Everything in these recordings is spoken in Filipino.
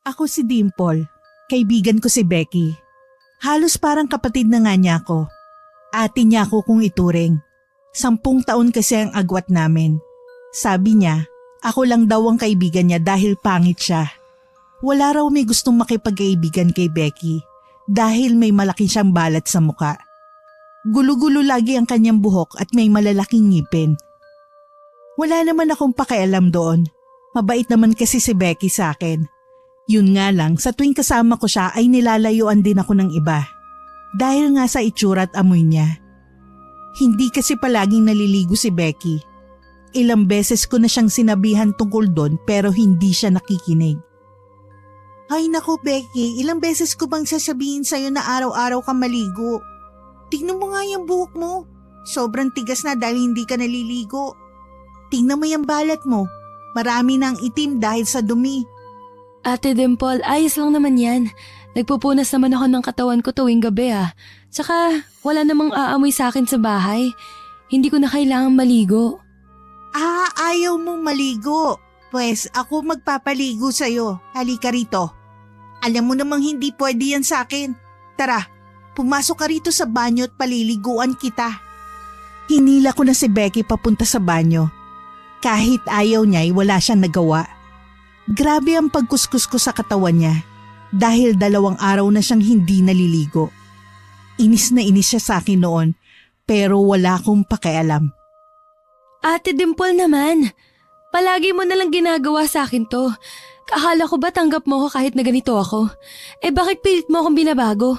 Ako si Dimple. Kaibigan ko si Becky. Halos parang kapatid na nga niya ako. Ate niya ako kung ituring. 10 taon kasi ang agwat namin. Sabi niya, ako lang daw ang kaibigan niya dahil pangit siya. Wala raw may gustong makipag-kaibigan kay Becky dahil may malaki siyang balat sa muka. Gulo-gulo lagi ang kanyang buhok at may malalaking ngipin. Wala naman akong pakialam doon. Mabait naman kasi si Becky sa akin. Yun nga lang, sa tuwing kasama ko siya ay nilalayuan din ako ng iba. Dahil nga sa itsura at amoy niya. Hindi kasi palaging naliligo si Becky. Ilang beses ko na siyang sinabihan tungkol doon pero hindi siya nakikinig. Ay naku Becky, ilang beses ko bang sasabihin sa'yo na araw-araw ka maligo? Tingnan mo nga yung buhok mo. Sobrang tigas na dahil hindi ka naliligo. Tingnan mo yung balat mo. Marami na ang itim dahil sa dumi. Ate Dimple, ayos lang naman yan. Nagpupunas naman ako ng katawan ko tuwing gabi Tsaka wala namang aamoy sa akin sa bahay. Hindi ko na kailangang maligo. Ayaw mong maligo. Pues ako magpapaligo sa'yo. Halika rito. Alam mo namang hindi pwede yan sa akin. Tara, pumasok ka rito sa banyo at paliliguan kita. Hinila ko na si Becky papunta sa banyo. Kahit ayaw niya ay wala siyang nagawa. Grabe ang pagkuskus ko sa katawan niya dahil 2 araw na siyang hindi naliligo. Inis na inis siya sa akin noon pero wala akong pakialam. Ate Dimple naman, palagi mo nalang ginagawa sa akin to. Akala ko ba tanggap mo ko kahit na ganito ako? Bakit pilit mo akong binabago?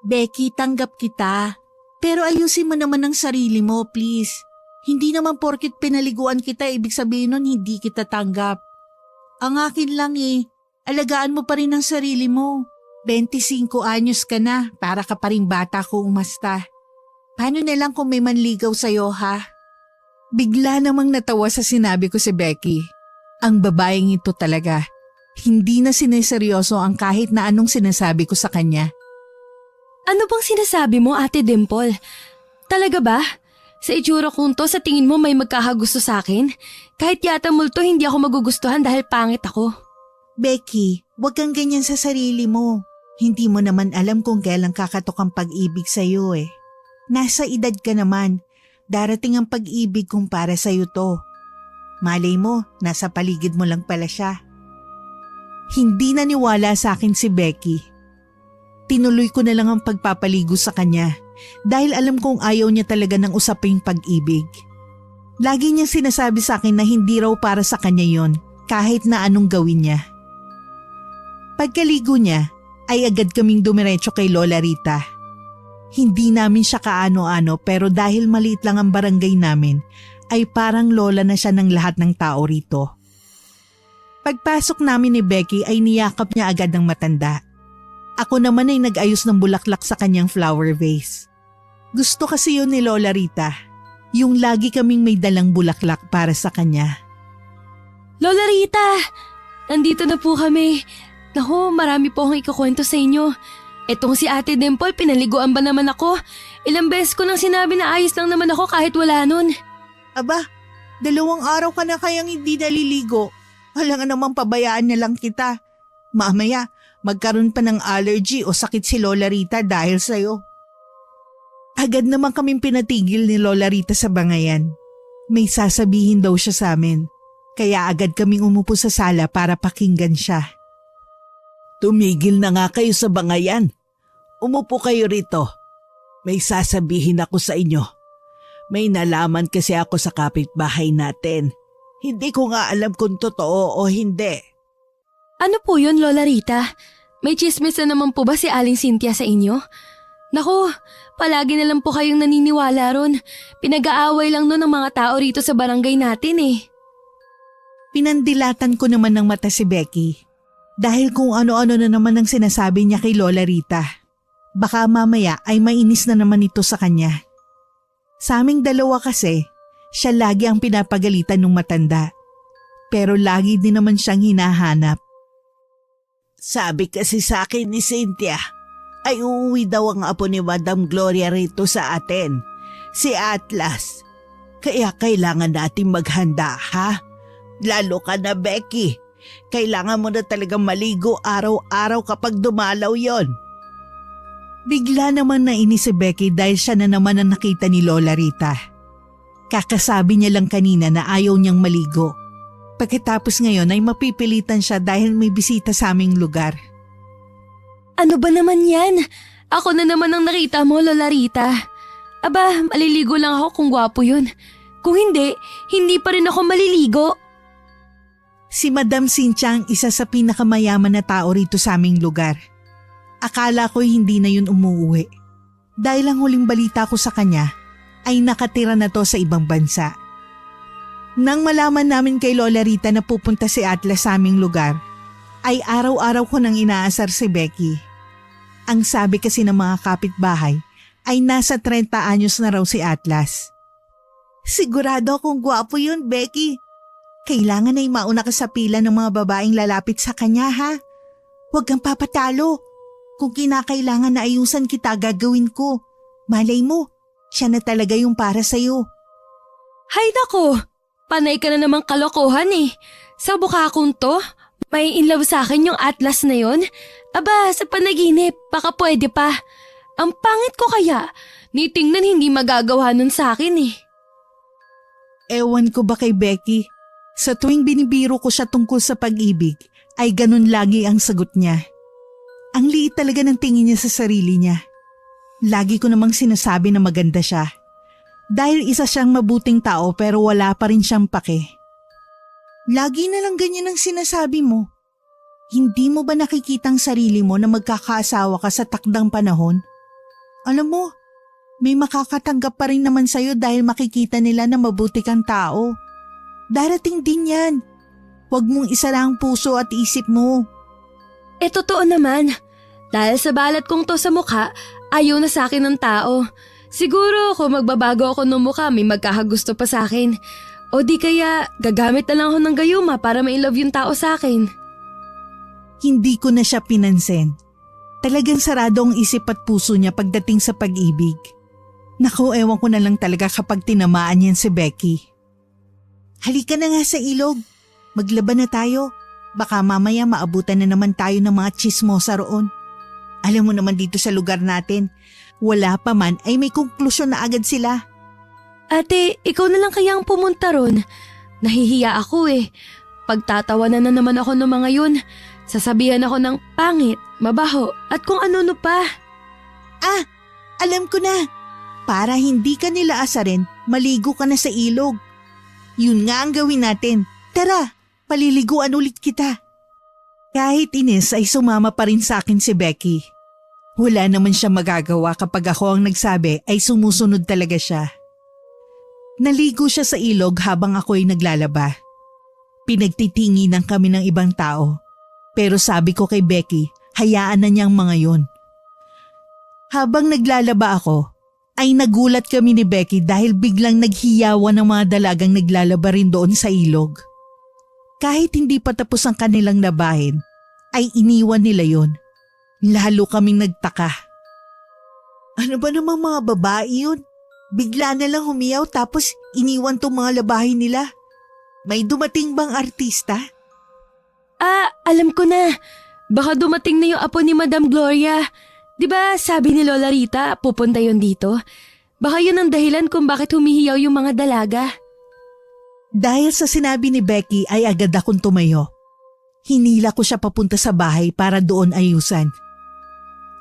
Becky, tanggap kita. Pero ayusin mo naman ang sarili mo, please. Hindi naman porkit pinaliguan kita, ibig sabihin nun hindi kita tanggap. Ang akin lang alagaan mo pa rin ang sarili mo. 25 anyos ka na, para ka pa rin bata kung umasta. Paano na lang kung may manligaw sa'yo ha? Bigla namang natawa sa sinabi ko si Becky. Ang babaeng ito talaga. Hindi na sineseryoso ang kahit na anong sinasabi ko sa kanya. Ano bang sinasabi mo, Ate Dimple? Talaga ba? Sa itsura kong to, sa tingin mo may magkakagusto sa akin? Kahit yata multo, hindi ako magugustuhan dahil pangit ako. Becky, huwag kang ganyan sa sarili mo. Hindi mo naman alam kung kailan kakatok ang pag-ibig sa'yo Nasa edad ka naman. Darating ang pag-ibig kung para sa'yo to. Malay mo, nasa paligid mo lang pala siya. Hindi naniwala sa akin si Becky. Tinuloy ko na lang ang pagpapaligo sa kanya dahil alam kong ayaw niya talaga ng usaping pag-ibig. Lagi niyang sinasabi sa akin na hindi raw para sa kanya yon kahit na anong gawin niya. Pagkaligo niya ay agad kaming dumiretso kay Lola Rita. Hindi namin siya kaano-ano pero dahil maliit lang ang barangay namin ay parang lola na siya ng lahat ng tao rito. Pagpasok namin ni Becky ay niyakap niya agad ng matanda. Ako naman ay nag-ayos ng bulaklak sa kanyang flower vase. Gusto kasi yun ni Lola Rita, yung lagi kaming may dalang bulaklak para sa kanya. Lola Rita! Nandito na po kami. Naku, marami po akong ikukwento sa inyo. Etong si Ate Dimple, pinaliguan ba naman ako? Ilang beses ko nang sinabi na ayos lang naman ako kahit wala nun. Aba, 2 araw ka na kayang hindi naliligo. Wala nga namang pabayaan na lang kita. Mamaya, magkaroon pa ng allergy o sakit si Lola Rita dahil sa'yo. Agad naman kaming pinatigil ni Lola Rita sa bangayan. May sasabihin daw siya sa amin. Kaya agad kaming umupo sa sala para pakinggan siya. Tumigil na nga kayo sa bangayan. Umupo kayo rito. May sasabihin ako sa inyo. May nalaman kasi ako sa kapitbahay natin. Hindi ko nga alam kung totoo o hindi. Ano po yun, Lola Rita? May chismis na naman po ba si Aling Cynthia sa inyo? Naku, palagi na lang po kayong naniniwala ron. Pinag-aaway lang nun ng mga tao rito sa barangay natin Pinandilatan ko naman ng mata si Becky. Dahil kung ano-ano na naman ang sinasabi niya kay Lola Rita. Baka mamaya ay mainis na naman ito sa kanya. Sa aming dalawa kasi, siya lagi ang pinapagalitan ng matanda. Pero lagi din naman siyang hinahanap. Sabi kasi sa akin ni Cynthia, ay uuwi daw ang apo ni Madam Gloria rito sa atin, si Atlas. Kaya kailangan natin maghanda ha? Lalo ka na Becky. Kailangan mo na talagang maligo araw-araw kapag dumalaw yon. Bigla naman nainis si Becky dahil siya na naman ang nakita ni Lola Rita. Kakasabi niya lang kanina na ayaw niyang maligo. Pagkatapos ngayon ay mapipilitan siya dahil may bisita sa aming lugar. Ano ba naman yan? Ako na naman ang nakita mo, Lola Rita. Aba, maliligo lang ako kung gwapo yun. Kung hindi, hindi pa rin ako maliligo. Si Madam Cynthia ang isa sa pinakamayaman na tao rito sa aming lugar. Akala ko'y hindi na yun umuwi. Dahil ang huling balita ko sa kanya ay nakatira na to sa ibang bansa. Nang malaman namin kay Lola Rita na pupunta si Atlas sa aming lugar, ay araw-araw ko nang inaasar si Becky. Ang sabi kasi ng mga kapitbahay ay nasa 30 anyos na raw si Atlas. Sigurado akong gwapo yun, Becky. Kailangan ay mauna ka sa pila ng mga babaeng lalapit sa kanya, ha? Huwag kang papatalo. Kung kinakailangan na ayusan kita, gagawin ko. Malay mo, siya na talaga yung para sa'yo. Hay nako, panay ka na namang kalokohan eh. Sa mukha kong to, may inlove sa akin yung Atlas na yon. Aba, sa panaginip, baka pwede pa. Ang pangit ko kaya, ni tingnan hindi magagawa nun sa akin eh. Ewan ko ba kay Becky? Sa tuwing binibiro ko siya tungkol sa pag-ibig, ay ganun lagi ang sagot niya. Ang liit talaga ng tingin niya sa sarili niya. Lagi ko namang sinasabi na maganda siya. Dahil isa siyang mabuting tao pero wala pa rin siyang pake. Lagi na lang ganyan ang sinasabi mo. Hindi mo ba nakikitang sarili mo na magkakaasawa ka sa takdang panahon? Alam mo, may makakatanggap pa rin naman sa'yo dahil makikita nila na mabuti kang tao. Darating din yan. Huwag mong isara ang puso at isip mo. Totoo naman. Dahil sa balat kong to sa mukha, ayaw na sa akin ng tao. Siguro kung magbabago ako ng mukha, may magkakagusto pa sa akin. O di kaya gagamit na lang ako ng gayuma para ma-love yung tao sa akin. Hindi ko na siya pinansin. Talagang sarado ang isip at puso niya pagdating sa pag-ibig. Naku, ewan ko na lang talaga kapag tinamaan niyan si Becky. Halika na nga sa ilog. Maglaban na tayo. Baka mamaya maabutan na naman tayo ng mga tsismosa roon. Alam mo naman dito sa lugar natin, wala pa man ay may konklusyon na agad sila. Ate, ikaw na lang kaya ang pumunta ron. Nahihiya ako eh. Pagtatawanan na naman ako ng mga yun. Sasabihan ako ng pangit, mabaho at kung ano-ano pa. Ah, alam ko na. Para hindi ka nila asarin, maligo ka na sa ilog. Yun nga ang gawin natin. Tara, paliliguan ulit kita. Kahit inis ay sumama pa rin sa akin si Becky. Wala naman siya magagawa kapag ako ang nagsabi ay sumusunod talaga siya. Naligo siya sa ilog habang ako'y naglalaba. Pinagtitinginan kami ng ibang tao. Pero sabi ko kay Becky, hayaan na niyang mga yun. Habang naglalaba ako, ay nagulat kami ni Becky dahil biglang naghiyawan ng mga dalagang naglalaba rin doon sa ilog. Kahit hindi pa tapos ang kanilang labahin, ay iniwan nila yun. Lalo kaming nagtaka. Ano ba namang mga babae yun? Bigla na lang humiyaw tapos iniwan tong mga labahin nila. May dumating bang artista? Alam ko na. Baka dumating na yung apo ni Madam Gloria. Diba sabi ni Lola Rita, pupunta yun dito? Baka yun ang dahilan kung bakit humihiyaw yung mga dalaga. Dahil sa sinabi ni Becky ay agad akong tumayo. Hinila ko siya papunta sa bahay para doon ayusan.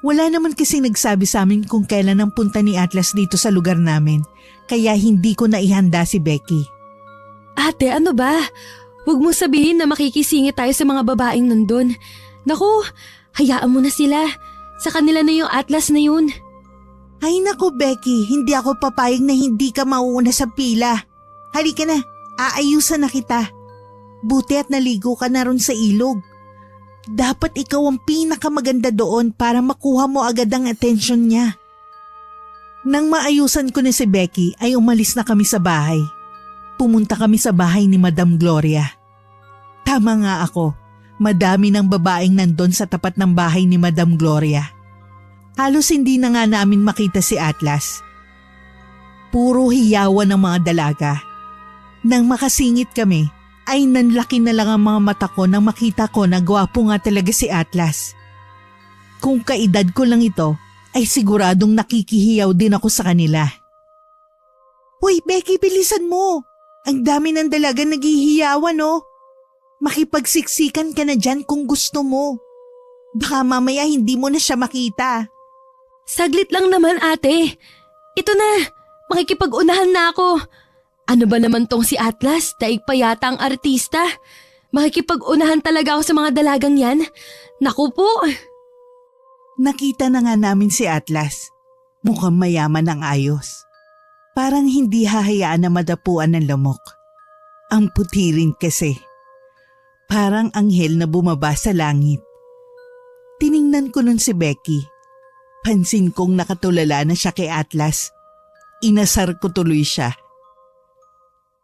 Wala naman kasing nagsabi sa amin kung kailan ang punta ni Atlas dito sa lugar namin, kaya hindi ko naihanda si Becky. Ate, ano ba? Huwag mo sabihin na makikisingit tayo sa mga babaeng nandun. Naku, hayaan mo na sila. Sa kanila na yung Atlas na yun. Ay naku Becky, hindi ako papayag na hindi ka mauuna sa pila. Halika na, aayusan na kita. Buti at naligo ka na ron sa ilog. Dapat ikaw ang pinakamaganda doon para makuha mo agad ang atensyon niya. Nang maayusan ko na si Becky ay umalis na kami sa bahay. Pumunta kami sa bahay ni Madam Gloria. Tama nga ako, madami ng babaeng nandun sa tapat ng bahay ni Madam Gloria. Halos hindi na nga namin makita si Atlas. Puro hiyawan ng mga dalaga. Nang makasingit kami, ay nanlaki na lang ang mga mata ko nang makita ko na gwapo nga talaga si Atlas. Kung kaedad ko lang ito, ay siguradong nakikihiyaw din ako sa kanila. Uy, Becky, bilisan mo! Ang dami ng dalaga naghihiyawan, oh! Makipagsiksikan ka na dyan kung gusto mo. Baka mamaya hindi mo na siya makita. Saglit lang naman ate. Ito na, makikipag-unahan na ako. Ano ba naman tong si Atlas? Daig pa yata ang artista. Makikipag-unahan talaga ako sa mga dalagang yan. Naku po. Nakita na nga namin si Atlas. Mukhang mayaman ang ayos. Parang hindi hahayaan na madapuan ng lamok. Ang puti rin kasi. Parang anghel na bumaba sa langit. Tiningnan ko nun si Becky. Pansin kong nakatulala na siya kay Atlas. Inasar ko tuloy siya.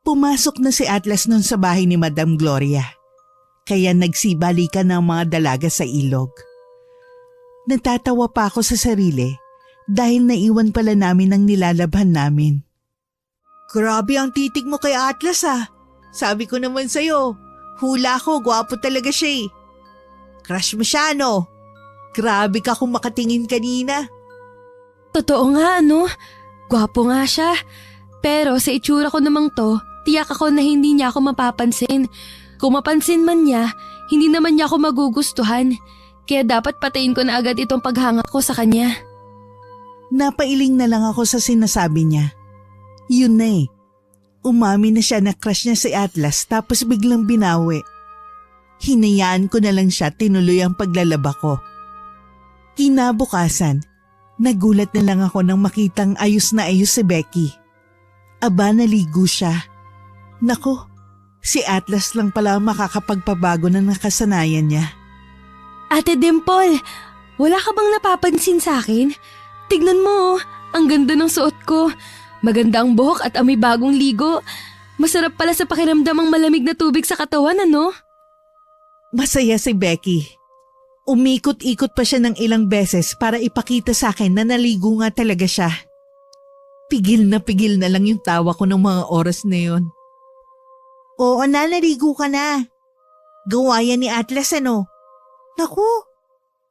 Pumasok na si Atlas nun sa bahay ni Madam Gloria. Kaya nagsibalikan ng mga dalaga sa ilog. Natatawa pa ako sa sarili dahil naiwan pala namin ang nilalabhan namin. Grabe ang titig mo kay Atlas ah. Sabi ko naman sa'yo, hula ko, gwapo talaga siya eh. Crush mo siya no? Grabe ka kung makatingin kanina. Totoo nga ano, gwapo nga siya. Pero sa itsura ko namang to, tiyak ako na hindi niya ako mapapansin. Kung mapansin man niya, hindi naman niya ako magugustuhan. Kaya dapat patayin ko na agad itong paghanga ko sa kanya. Napailing na lang ako sa sinasabi niya. Yun na eh. Umami na siya na crush niya si Atlas tapos biglang binawi. Hinayaan ko na lang siya, tinuloy ang paglalaba ko. Kinabukasan, nagulat na lang ako nang makitang ayos na ayos si Becky. Aba, naligo siya. Nako, si Atlas lang pala makakapagpabago ng nakasanayan niya. Ate Dimple, wala ka bang napapansin sa akin? Tignan mo, ang ganda ng suot ko. Maganda ang buhok at amoy bagong ligo. Masarap pala sa pakiramdam ang malamig na tubig sa katawan, ano? Masaya si Becky. Umikot-ikot pa siya ng ilang beses para ipakita sa akin na naligo nga talaga siya. Pigil na lang yung tawa ko ng mga oras na yun. Oo na, naligo ka na. Gawa yan ni Atlas ano? Naku,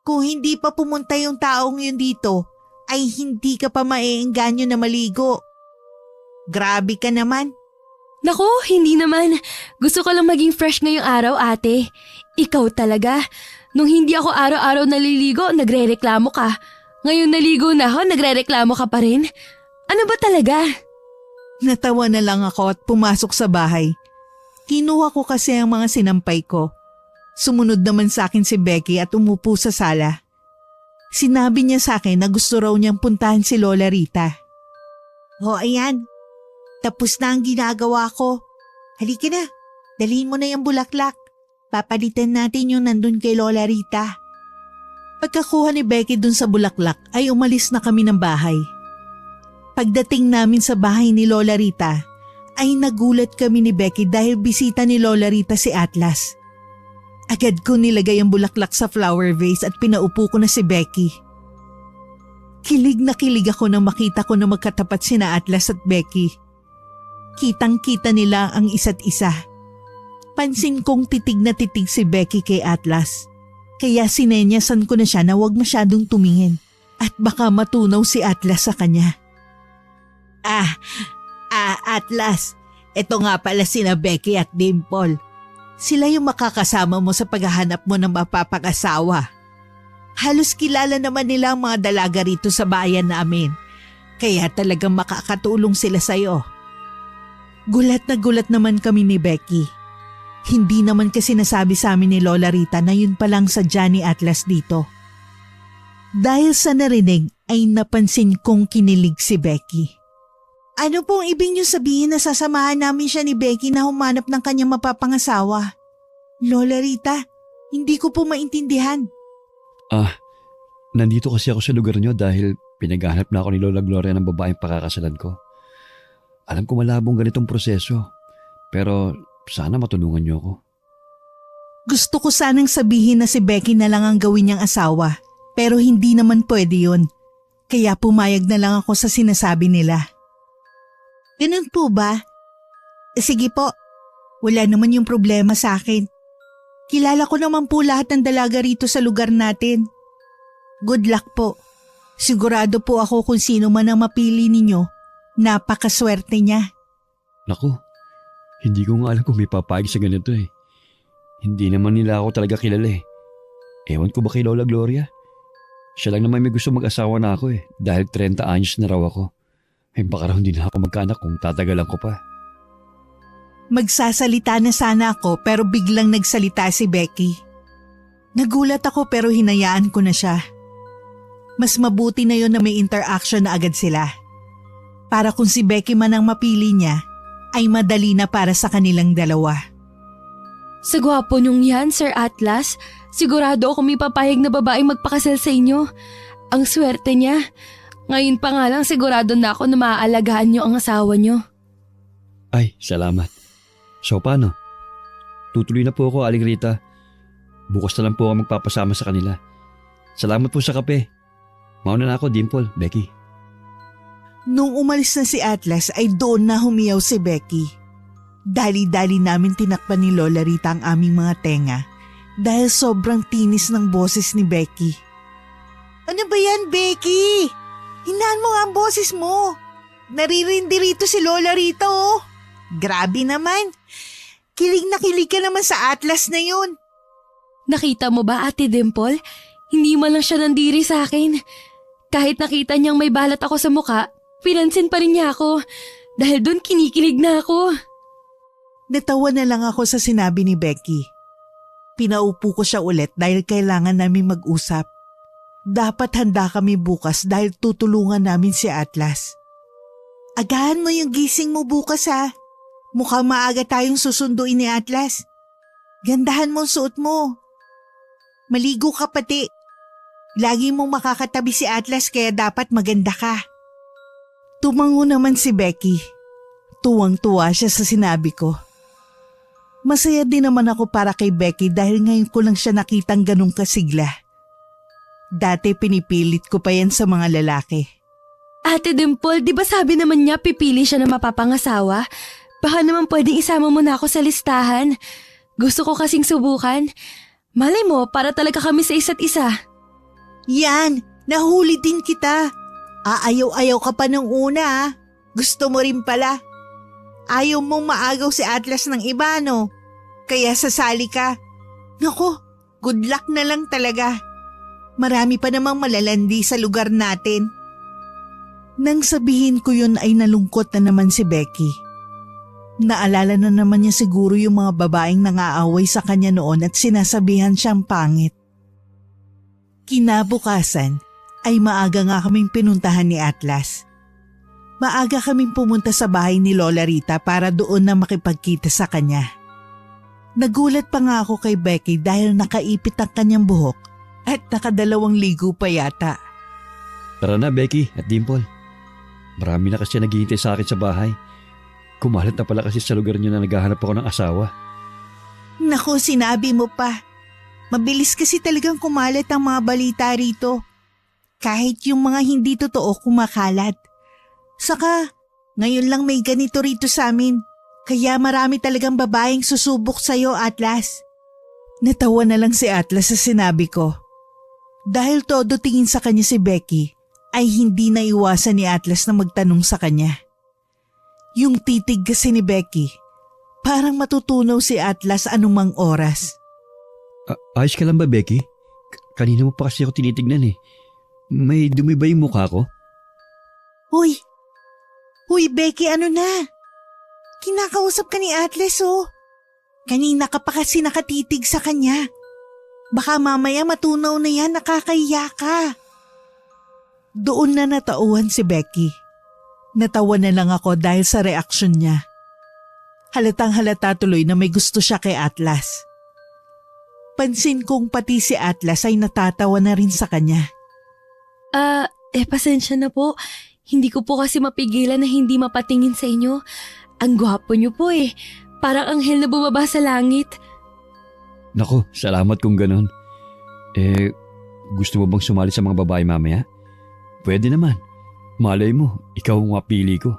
kung hindi pa pumunta yung taong yun dito, ay hindi ka pa maeengganyo na maligo. Grabe ka naman. Naku, hindi naman. Gusto ko lang maging fresh ngayong araw, ate. Ikaw talaga. Nung hindi ako araw-araw naliligo, nagre-reklamo ka. Ngayon naligo na ako, nagre-reklamo ka pa rin. Ano ba talaga? Natawa na lang ako at pumasok sa bahay. Kinuha ko kasi ang mga sinampay ko. Sumunod naman sa akin si Becky at umupo sa sala. Sinabi niya sa akin na gusto raw niyang puntahan si Lola Rita. O ayan, tapos na ang ginagawa ko. Halika na, dalhin mo na yung bulaklak. Papalitan natin yung nandun kay Lola Rita. Pagkakuha ni Becky dun sa bulaklak ay umalis na kami ng bahay. Pagdating namin sa bahay ni Lola Rita ay nagulat kami ni Becky dahil bisita ni Lola Rita si Atlas. Agad ko nilagay ang bulaklak sa flower vase at pinaupo ko na si Becky. Kilig na kilig ako nang makita ko na magkatapat sina Atlas at Becky. Kitang-kita nila ang isa't isa. Pansin kong titig na titig si Becky kay Atlas. Kaya sinenyasan ko na siya na huwag masyadong tumingin at baka matunaw si Atlas sa kanya. Atlas, eto nga pala sina Becky at Dimple. Sila yung makakasama mo sa paghahanap mo ng mapapag-asawa. Halos kilala naman nila ang mga dalaga rito sa bayan namin. Kaya talagang makakatulong sila sa'yo. Gulat na gulat naman kami ni Becky. Hindi naman kasi nasabi sa amin ni Lola Rita na yun palang sadya ni Atlas dito. Dahil sa narinig ay napansin kong kinilig si Becky. Ano pong ibig niyo sabihin na sasamahan namin siya ni Becky na humanap ng kanyang mapapangasawa? Lola Rita, hindi ko po maintindihan. Nandito kasi ako sa lugar niyo dahil pinaghahanap na ako ni Lola Gloria ng babaeng pakakasalan ko. Alam ko malabong ganitong proseso, pero sana matulungan niyo ako. Gusto ko sanang sabihin na si Becky na lang ang gawin niyang asawa, pero hindi naman pwede yun. Kaya pumayag na lang ako sa sinasabi nila. Ganun po ba? Sige po, Wala naman yung problema sa akin. Kilala ko naman po lahat ng dalaga rito sa lugar natin. Good luck po. Sigurado po ako kung sino man ang mapili ninyo. Napakaswerte niya. Naku, hindi ko nga alam kung may papayag sa ganito eh. Hindi naman nila ako talaga kilala eh. Ewan ko ba kay Lola Gloria? Siya lang naman may gusto mag-asawa na ako eh. Dahil 30 anyos na raw ako. Eh baka raw hindi na ako magkaanak kung tatagalan ko pa. Magsasalita na sana ako pero biglang nagsalita si Becky. Nagulat ako pero hinayaan ko na siya. Mas mabuti na yon na may interaction na agad sila. Para kung si Becky man ang mapili niya, ay madali na para sa kanilang dalawa. Sa gwapo niyong yan, Sir Atlas, sigurado ako may papayag na babaeng magpakasal sa inyo. Ang swerte niya. Ngayon pa nga lang sigurado na ako na maaalagaan niyo ang asawa niyo. Ay, salamat. So paano? Tutuloy na po ako, Aling Rita. Bukas na lang po ako magpapasama sa kanila. Salamat po sa kape. Mauna na ako, Dimple, Becky. Nung umalis na si Atlas ay doon na humiyaw si Becky. Dali-dali namin tinakpan ni Lola Rita ang aming mga tenga dahil sobrang tinis ng boses ni Becky. Ano ba yan, Becky? Hinaan mo nga ang boses mo. Naririndi rito si Lola Rita oh. Grabe naman. Kilig na kilig ka naman sa Atlas na yun. Nakita mo ba, Ate Dimple? Hindi man lang siya nandiri sa akin. Kahit nakita niyang may balat ako sa muka, pinansin pa rin niya ako. Dahil doon kinikilig na ako. Natawa na lang ako sa sinabi ni Becky. Pinaupo ko siya ulit dahil kailangan namin mag-usap. Dapat handa kami bukas dahil tutulungan namin si Atlas. Agahan mo yung gising mo bukas ha. Mukhang maaga tayong susunduin ni Atlas. Gandahan mo ang suot mo. Maligo ka pati. Lagi mong makakatabi si Atlas kaya dapat maganda ka. Tumango naman si Becky. Tuwang-tuwa siya sa sinabi ko. Masaya din naman ako para kay Becky dahil ngayon ko lang siya nakitang ganong kasigla. Dati pinipilit ko pa yan sa mga lalaki. Ate Dimple, di ba sabi naman niya pipili siya na mapapangasawa? Baka naman pwedeng isama mo na ako sa listahan. Gusto ko kasing subukan. Malay mo, para talaga kami sa isa't isa. Yan, nahuli din kita. Aayaw-ayaw ka pa nung una ah. Gusto mo rin pala. Ayaw mong maagaw si Atlas ng iba no? Kaya sasali ka. Naku, good luck na lang talaga. Marami pa namang malalandi sa lugar natin. Nang sabihin ko yun ay nalungkot na naman si Becky. Naalala na naman niya siguro yung mga babaeng nangaaway sa kanya noon at sinasabihan siyang pangit. Kinabukasan ay maaga nga kaming pinuntahan ni Atlas. Maaga kaming pumunta sa bahay ni Lola Rita para doon na makipagkita sa kanya. Nagulat pa nga ako kay Becky dahil nakaipit ang kanyang buhok at nakadalawang ligo pa yata. Tara na, Becky at Dimple. Marami na kasi naghihintay sa akin sa bahay. Kumalat na pala kasi sa lugar niyo na naghahanap ako ng asawa. Naku, sinabi mo pa. Mabilis kasi talagang kumalat ang mga balita rito. Kahit yung mga hindi totoo kumakalat. Saka, ngayon lang may ganito rito sa amin. Kaya marami talagang babaeng susubok sa'yo, Atlas. Natawa na lang si Atlas sa sinabi ko. Dahil todo tingin sa kanya si Becky, ay hindi naiwasan ni Atlas na magtanong sa kanya. Yung titig kasi ni Becky, parang matutunaw si Atlas anumang oras. Ayos ka lang ba, Becky? Kanina mo pa kasi ako tinitignan eh. May dumi ba yung mukha ko? Huy Becky, ano na? Kinakausap ka ni Atlas oh. Kanina ka pa kasi nakatitig sa kanya. Baka mamaya matunaw na yan, nakakahiya ka. Doon na natauhan si Becky. Natawa na lang ako dahil sa reaksyon niya. Halatang halata tuloy na may gusto siya kay Atlas. Pansin kong pati si Atlas ay natatawa na rin sa kanya. Pasensya na po. Hindi ko po kasi mapigilan na hindi mapatingin sa inyo. Ang gwapo niyo po eh. Parang anghel na bumaba sa langit. Naku, salamat kung ganun. Gusto mo bang sumali sa mga babae mamaya? Pwede naman. Malay mo, ikaw ang mapili ko.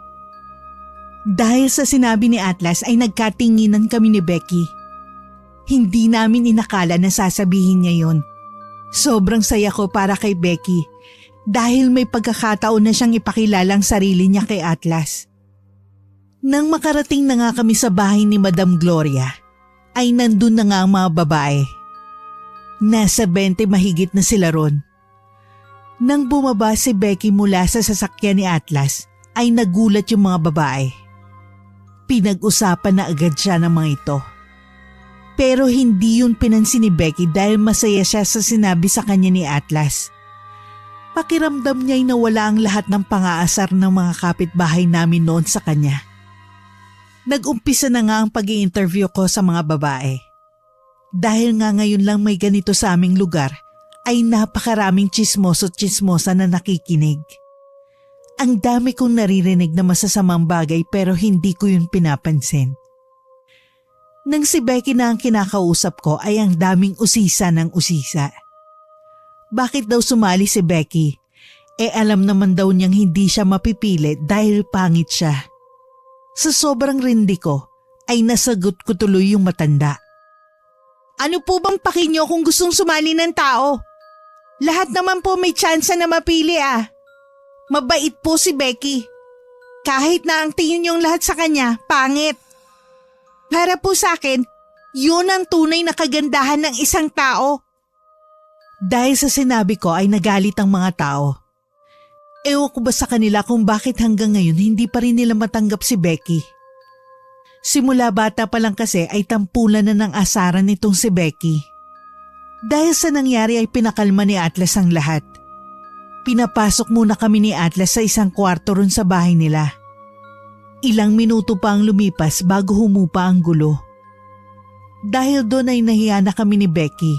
Dahil sa sinabi ni Atlas ay nagkatinginan kami ni Becky. Hindi namin inakala na sasabihin niya yon. Sobrang saya ko para kay Becky dahil may pagkakataon na siyang ipakilalang sarili niya kay Atlas. Nang makarating na nga kami sa bahay ni Madam Gloria, ay nandun na nga ang mga babae. Nasa 20 mahigit na sila ron. Nang bumaba si Becky mula sa sasakyan ni Atlas, ay nagulat yung mga babae. Pinag-usapan na agad siya ng mga ito. Pero hindi yun pinansin ni Becky dahil masaya siya sa sinabi sa kanya ni Atlas. Pakiramdam niya'y nawala ang lahat ng pang-aasar ng mga kapitbahay namin noon sa kanya. Nag-umpisa na nga ang pag-i-interview ko sa mga babae. Dahil nga ngayon lang may ganito sa aming lugar, ay napakaraming tsismoso-tsismosa na nakikinig. Ang dami kong naririnig na masasamang bagay pero hindi ko yun pinapansin. Nang si Becky na ang kinakausap ko ay ang daming usisa ng usisa. Bakit daw sumali si Becky? Alam naman daw niyang hindi siya mapipili dahil pangit siya. Sa sobrang rindi ko ay nasagot ko tuloy yung matanda. Ano po bang paki niyo kung gustong sumali ng tao? Lahat naman po may tsansa na mapili ah. Mabait po si Becky. Kahit na ang tingin niyong lahat sa kanya, pangit. Para po sa akin, yun ang tunay na kagandahan ng isang tao. Dahil sa sinabi ko ay nagalit ang mga tao. Ewan ko ba sa kanila kung bakit hanggang ngayon hindi pa rin nila matanggap si Becky. Simula bata pa lang kasi ay tampulan na ng asaran nitong si Becky. Dahil sa nangyari ay pinakalma ni Atlas ang lahat. Pinapasok muna kami ni Atlas sa isang kwarto ron sa bahay nila. Ilang minuto pa ang lumipas bago humupa ang gulo. Dahil doon ay nahiya na kami ni Becky.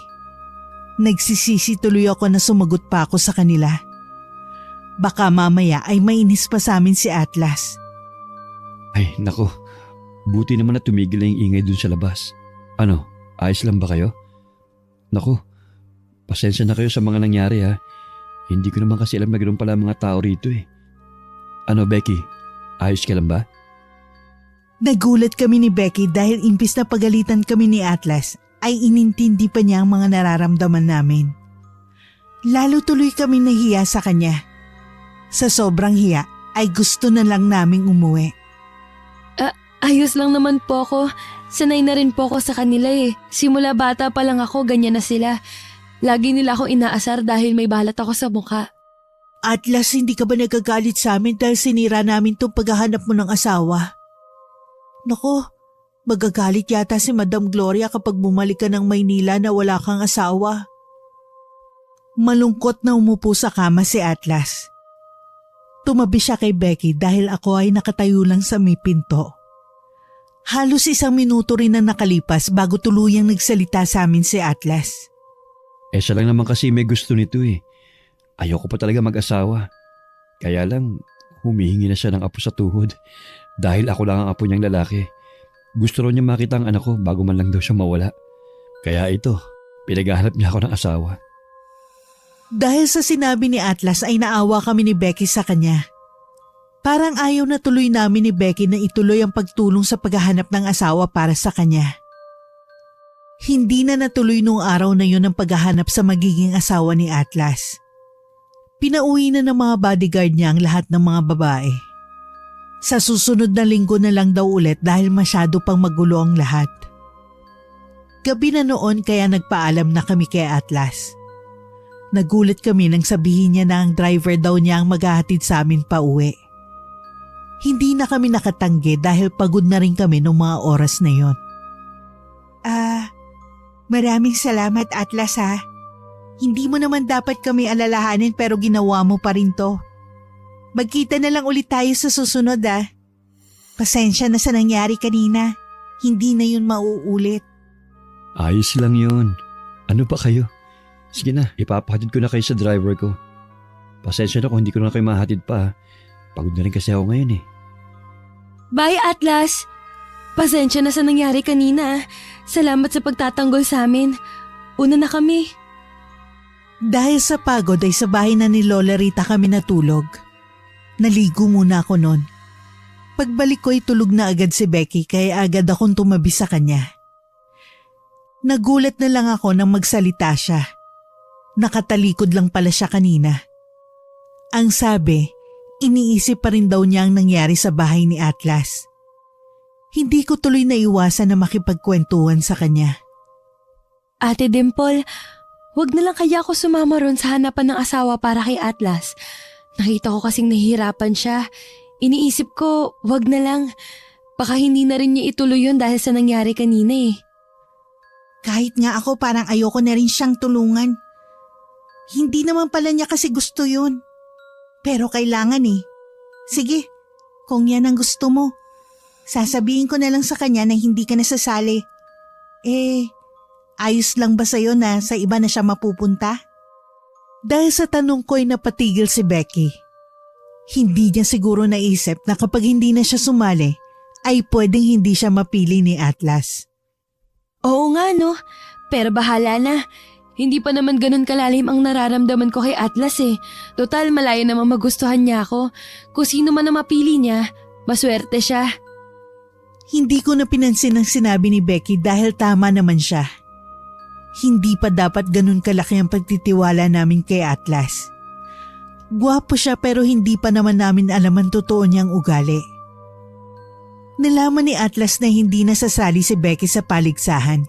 Nagsisisi tuloy ako na sumagot pa ako sa kanila. Baka mamaya ay mainis pa sa amin si Atlas. Ay, nako. Buti naman na tumigil na yung ingay dun sa labas. Ano, ayos lang ba kayo? Nako, pasensya na kayo sa mga nangyari ha. Hindi ko naman kasi alam na ganoon pala mga tao rito eh. Ano Becky, ayos ka lang ba? Nagulat kami ni Becky dahil imbis na pagalitan kami ni Atlas ay inintindi pa niya ang mga nararamdaman namin. Lalo tuloy kami nahiya sa kanya. Sa sobrang hiya ay gusto na lang naming umuwi. Ayos lang naman po ako. Sanay na rin po ako sa kanila eh. Simula bata pa lang ako, ganyan na sila. Lagi nila ako inaasar dahil may balat ako sa mukha. Atlas, hindi ka ba nagagalit sa amin dahil sinira namin itong paghahanap mo ng asawa? Nako, magagalit yata si Madam Gloria kapag bumalik ka ng Maynila na wala kang asawa. Malungkot na umupo sa kama si Atlas. Tumabi siya kay Becky dahil ako ay nakatayo lang sa may pinto. Halos 1 minuto rin na nakalipas bago tuluyang nagsalita sa amin si Atlas. Siya lang naman kasi may gusto nito eh. Ayoko pa talaga mag-asawa. Kaya lang, humihingi na siya ng apo sa tuhod. Dahil ako lang ang apo niyang lalaki. Gusto rin niya makita ang anak ko bago man lang daw siya mawala. Kaya ito, pinaghahanap niya ako ng asawa. Dahil sa sinabi ni Atlas ay naawa kami ni Becky sa kanya. Parang ayaw na tuloy namin ni Becky na ituloy ang pagtulong sa paghahanap ng asawa para sa kanya. Hindi na natuloy nung araw na yun ang paghahanap sa magiging asawa ni Atlas. Pinauwi na ng mga bodyguard niya ang lahat ng mga babae. Sa susunod na linggo na lang daw ulit dahil masyado pang magulo ang lahat. Gabi na noon kaya nagpaalam na kami kay Atlas. Nagulat kami nang sabihin niya na ang driver daw niya ang maghahatid sa amin pa uwi. Hindi na kami nakatanggi dahil pagod na rin kami noong mga oras na yon. Maraming salamat Atlas ha. Hindi mo naman dapat kami alalahanin pero ginawa mo pa rin to. Magkita na lang ulit tayo sa susunod ah. Pasensya na sa nangyari kanina. Hindi na yun mauulit. Ayos lang yun. Ano pa kayo? Sige na, ipapahatid ko na kayo sa driver ko. Pasensya na kung hindi ko na kayo mahatid pa. Pagod na rin kasi ako ngayon eh. Bye, Atlas! Pasensya na sa nangyari kanina. Salamat sa pagtatanggol sa amin. Una na kami. Dahil sa pagod ay sa bahay na ni Lola Rita kami natulog. Naligo muna ako noon. Pagbalik ko'y tulog na agad si Becky kaya agad akong tumabi sa kanya. Nagulat na lang ako nang magsalita siya. Nakatalikod lang pala siya kanina. Ang sabi, iniisip pa rin daw niya ang nangyari sa bahay ni Atlas. Hindi ko tuloy naiwasan na makipagkwentuhan sa kanya. Ate Dimple, wag na lang kaya ako sumama ron sa hanapan ng asawa para kay Atlas. Nakita ko kasing nahihirapan siya. Iniisip ko, wag na lang. Baka hindi na rin niya ituloy yun dahil sa nangyari kanina eh. Kahit nga ako parang ayoko na rin siyang tulungan. Hindi naman pala niya kasi gusto yun. Pero kailangan eh. Sige, kung yan ang gusto mo. Sasabihin ko na lang sa kanya na hindi ka nasasali. Ayos lang ba sa'yo na sa iba na siya mapupunta? Dahil sa tanong ko'y napatigil si Becky. Hindi niya siguro naisip na kapag hindi na siya sumali, ay pwedeng hindi siya mapili ni Atlas. Oo nga no, pero bahala na. Hindi pa naman ganun kalalim ang nararamdaman ko kay Atlas eh. Total malayo naman magustuhan niya ako. Kung sino man ang mapili niya, maswerte siya. Hindi ko na pinansin ang sinabi ni Becky dahil tama naman siya. Hindi pa dapat ganun kalaki ang pagtitiwala namin kay Atlas. Gwapo siya pero hindi pa naman namin alam ang totoo niyang ugali. Nalaman ni Atlas na hindi nasasali si Becky sa paligsahan,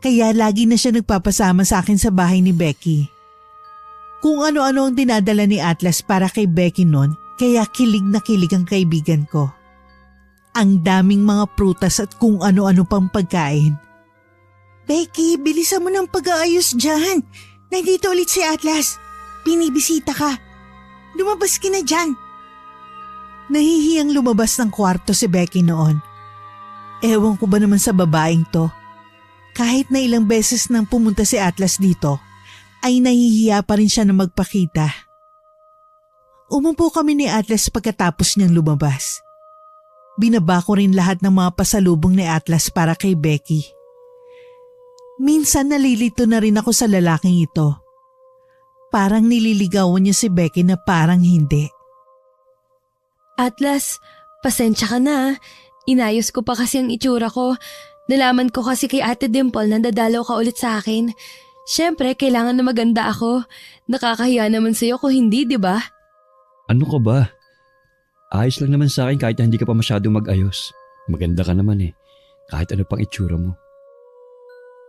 kaya lagi na siya nagpapasama sa akin sa bahay ni Becky. Kung ano-ano ang dinadala ni Atlas para kay Becky noon, kaya kilig na kilig ang kaibigan ko. Ang daming mga prutas at kung ano-ano pang pagkain. Becky, bilisan mo ng pag-aayos dyan. Nandito ulit si Atlas. Binibisita ka. Lumabas ka na dyan. Nahihiyang lumabas ng kwarto si Becky noon. Ewan ko ba naman sa babaeng to. Kahit na ilang beses nang pumunta si Atlas dito, ay nahihiya pa rin siya na magpakita. Umupo kami ni Atlas pagkatapos niyang lumabas. Binaba ko rin lahat ng mga pasalubong ni Atlas para kay Becky. Minsan nalilito na rin ako sa lalaking ito. Parang nililigawan niya si Becky na parang hindi. Atlas, pasensya ka na. Inayos ko pa kasi ang itsura ko. Nalaman ko kasi kay Ate Dimple na dadalaw ka ulit sa akin. Siyempre, kailangan na maganda ako. Nakakahiya naman sa'yo kung hindi, di ba? Ano ka ba? Ayos lang naman sa akin kahit na hindi ka pa masyadong mag-ayos. Maganda ka naman eh. Kahit ano pang itsura mo.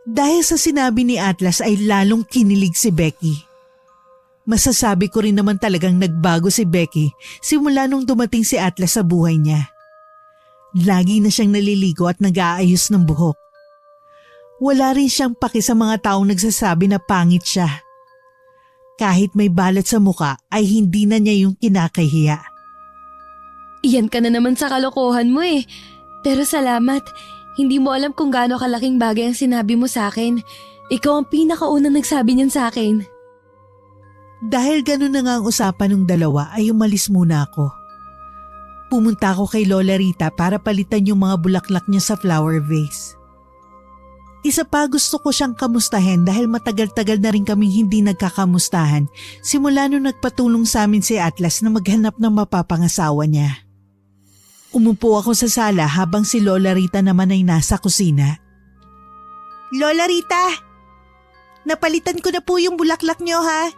Dahil sa sinabi ni Atlas ay lalong kinilig si Becky. Masasabi ko rin naman talagang nagbago si Becky simula nung dumating si Atlas sa buhay niya. Lagi na siyang naliligo at nag-aayos ng buhok. Wala rin siyang paki sa mga taong nagsasabi na pangit siya. Kahit may balat sa muka ay hindi na niya yung kinakahiya. Iyan ka na naman sa kalokohan mo eh. Pero salamat. Hindi mo alam kung gaano kalaking bagay ang sinabi mo sa akin. Ikaw ang pinakaunang nagsabi niyan sa akin. Dahil ganun na nga ang usapan ng dalawa ay umalis muna ako. Pumunta ako kay Lola Rita para palitan yung mga bulaklak niya sa flower vase. Isa pa gusto ko siyang kamustahin dahil matagal-tagal na rin kaming hindi nagkakamustahan simula nung nagpatulong sa amin si Atlas na maghanap ng mapapangasawa niya. Umupo ako sa sala habang si Lola Rita naman ay nasa kusina. Lola Rita, napalitan ko na po yung bulaklak niyo ha.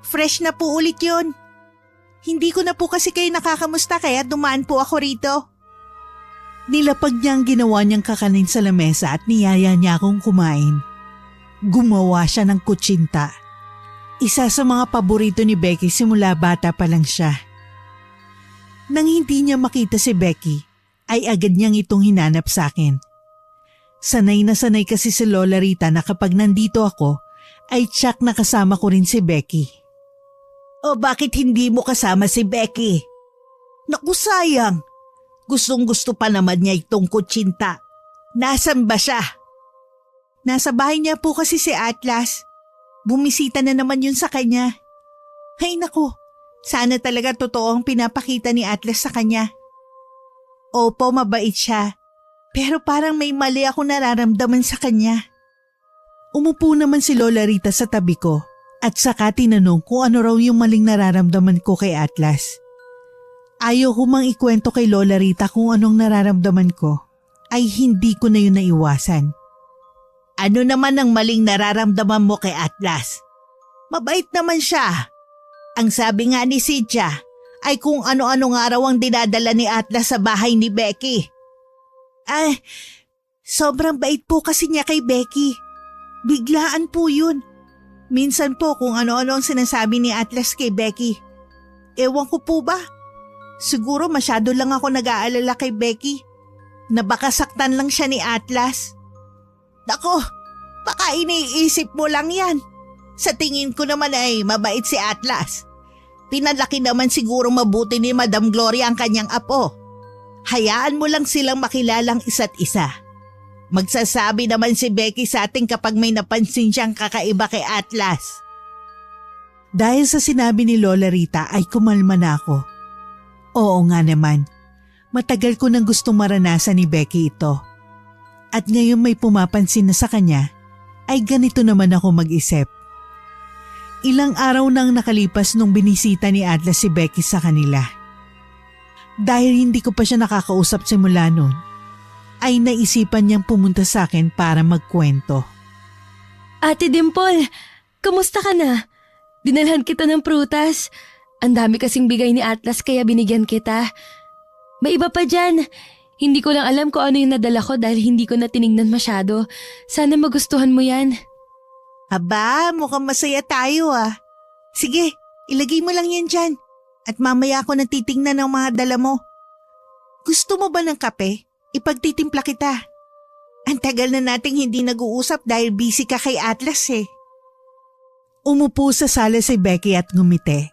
Fresh na po ulit yun. Hindi ko na po kasi kayo nakakamusta kaya dumaan po ako rito. Nilapag niya ang ginawa niyang kakanin sa lamesa at niyaya niya akong kumain. Gumawa siya ng kutsinta. Isa sa mga paborito ni Becky simula bata pa lang siya. Nang hindi niya makita si Becky, ay agad niyang itong hinanap sa akin. Sanay na sanay kasi si Lola Rita na kapag nandito ako, ay tsak na kasama ko rin si Becky. O bakit hindi mo kasama si Becky? Naku sayang, gustong gusto pa naman niya itong kutsinta. Nasaan ba siya? Nasa bahay niya po kasi si Atlas. Bumisita na naman yun sa kanya. Ay naku, sana talaga totoo ang pinapakita ni Atlas sa kanya. Opo, mabait siya. Pero parang may mali ako nararamdaman sa kanya. Umupo naman si Lola Rita sa tabi ko at saka tinanong kung ano raw yung maling nararamdaman ko kay Atlas. Ayaw ko mang ikwento kay Lola Rita kung anong nararamdaman ko, ay hindi ko na yun naiwasan. Ano naman ang maling nararamdaman mo kay Atlas? Mabait naman siya. Ang sabi nga ni Cynthia ay kung ano-ano nga raw ang dinadala ni Atlas sa bahay ni Becky. Ay, sobrang bait po kasi niya kay Becky. Biglaan po yun. Minsan po kung ano-ano ang sinasabi ni Atlas kay Becky. Ewan ko po ba? Siguro masyado lang ako nag-aalala kay Becky na baka saktan lang siya ni Atlas. Nako, baka iniisip mo lang yan. Sa tingin ko naman ay mabait si Atlas. Pinalaki naman siguro mabuti ni Madam Gloria ang kanyang apo. Hayaan mo lang silang makilalang isa't isa. Magsasabi naman si Becky sa atin kapag may napansin siyang kakaiba kay Atlas. Dahil sa sinabi ni Lola Rita ay kumalma na ako. Oo nga naman, matagal ko nang gustong maranasan ni Becky ito. At ngayon may pumapansin na sa kanya, ay ganito naman ako mag-isip. Ilang araw nang nakalipas nung binisita ni Atlas si Becky sa kanila. Dahil hindi ko pa siya nakakausap simula noon, ay naisipan niyang pumunta sa akin para magkwento. Ate Dimple, kamusta ka na? Dinalhan kita ng prutas. Ang dami kasing bigay ni Atlas kaya binigyan kita. May iba pa dyan. Hindi ko lang alam kung ano yung nadala ko dahil hindi ko na tinignan masyado. Sana magustuhan mo yan. Aba, mukhang masaya tayo ah. Sige, ilagay mo lang yan dyan. At mamaya ako nang titingnan ng mga dala mo. Gusto mo ba ng kape? Ipagtitimpla kita. Ang tagal na nating hindi nag-uusap dahil busy ka kay Atlas eh. Umupo sa sala si Becky at ngumiti.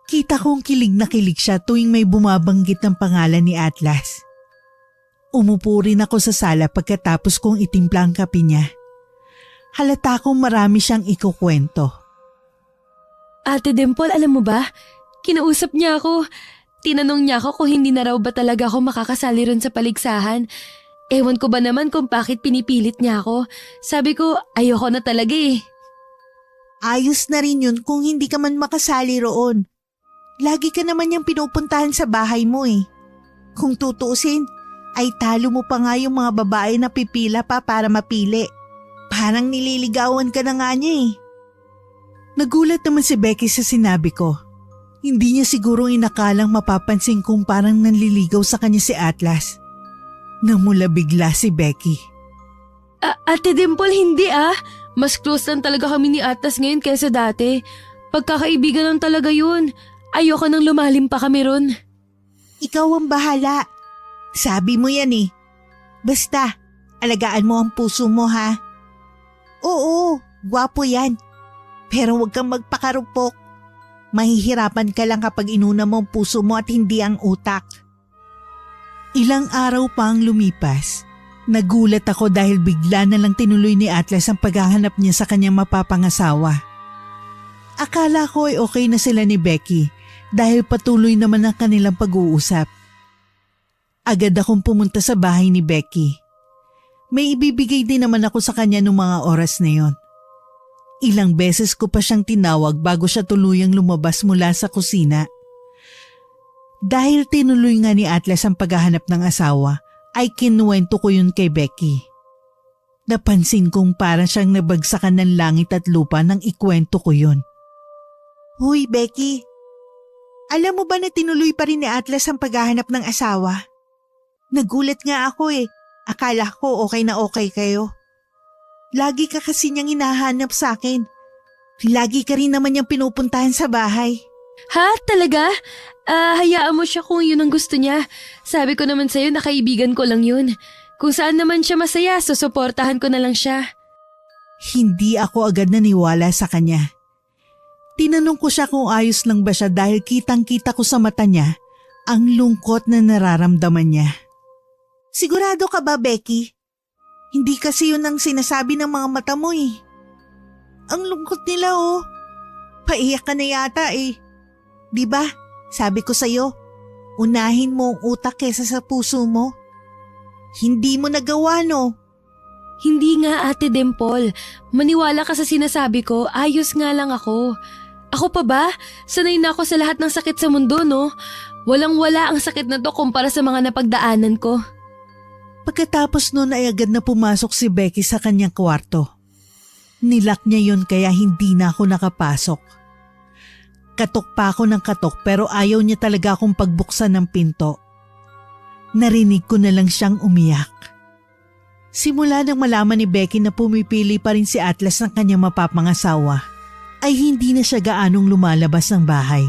Kita kong kilig na kilig siya tuwing may bumabanggit ng pangalan ni Atlas. Umupo rin ako sa sala pagkatapos kong itimpla ang kape niya. Halata kong marami siyang ikukwento. Ate Dimple, alam mo ba? Kinausap niya ako. Tinanong niya ako kung hindi na raw ba talaga ako makakasali ron sa paligsahan. Ewan ko ba naman kung bakit pinipilit niya ako. Sabi ko, ayoko na talaga eh. Ayos na rin yun kung hindi ka man makasali roon. Lagi ka naman niyang pinupuntahan sa bahay mo eh. Kung tutuusin, ay talo mo pa nga yung mga babae na pipila pa para mapili. Parang nililigawan ka na nga niya eh. Nagulat naman si Becky sa sinabi ko. Hindi niya siguro inakalang mapapansin kung parang nanliligaw sa kanya si Atlas. Namula bigla si Becky. Ate Dimple, hindi ah. Mas close lang talaga kami ni Atlas ngayon kaysa dati. Pagkakaibigan lang talaga yun. Ayoko nang lumalim pa kami ron. Ikaw ang bahala. Sabi mo yan eh. Basta, alagaan mo ang puso mo ha. Oo, gwapo yan. Pero huwag kang magpakarupok. Mahihirapan ka lang kapag inuna mo ang puso mo at hindi ang utak. Ilang araw pa ang lumipas. Nagulat ako dahil bigla na lang tinuloy ni Atlas ang paghahanap niya sa kanyang mapapangasawa. Akala ko ay okay na sila ni Becky dahil patuloy naman ang kanilang pag-uusap. Agad akong pumunta sa bahay ni Becky. May ibibigay din naman ako sa kanya noong mga oras na yon. Ilang beses ko pa siyang tinawag bago siya tuluyang lumabas mula sa kusina. Dahil tinuloy nga ni Atlas ang paghahanap ng asawa, ay kinuwento ko yun kay Becky. Napansin kong parang siyang nabagsakan ng langit at lupa nang ikwento ko yun. Huy Becky, alam mo ba na tinuloy pa rin ni Atlas ang paghahanap ng asawa? Nagulat nga ako eh. Akala ko okay na okay kayo. Lagi ka kasi niyang hinahanap sa akin. Lagi ka rin naman niyang pinupuntahan sa bahay. Ha? Talaga? Hayaan mo siya kung yun ang gusto niya. Sabi ko naman sa'yo na kaibigan ko lang yun. Kung saan naman siya masaya, susuportahan ko na lang siya. Hindi ako agad naniwala sa kanya. Tinanong ko siya kung ayos lang ba siya dahil kitang-kita ko sa mata niya ang lungkot na nararamdaman niya. Sigurado ka ba, Becky? Hindi kasi yun ang sinasabi ng mga mata mo eh. Ang lungkot nila oh. Paiyak ka na yata eh. Diba? Sabi ko sa'yo, unahin mo ang utak kesa sa puso mo. Hindi mo nagawa no? Hindi nga Ate Dimple. Maniwala ka sa sinasabi ko, ayos nga lang ako. Ako pa ba? Sanay na ako sa lahat ng sakit sa mundo, no? Walang-wala ang sakit na to kumpara sa mga napagdaanan ko. Pagkatapos noon ay agad na pumasok si Becky sa kanyang kwarto. Nilak niya yon kaya hindi na ako nakapasok. Katok pa ako ng katok pero ayaw niya talaga akong pagbuksan ng pinto. Narinig ko na lang siyang umiyak. Simula nang malaman ni Becky na pumipili pa rin si Atlas ng kanyang mapapangasawa, ay hindi na siya gaanong lumalabas ng bahay.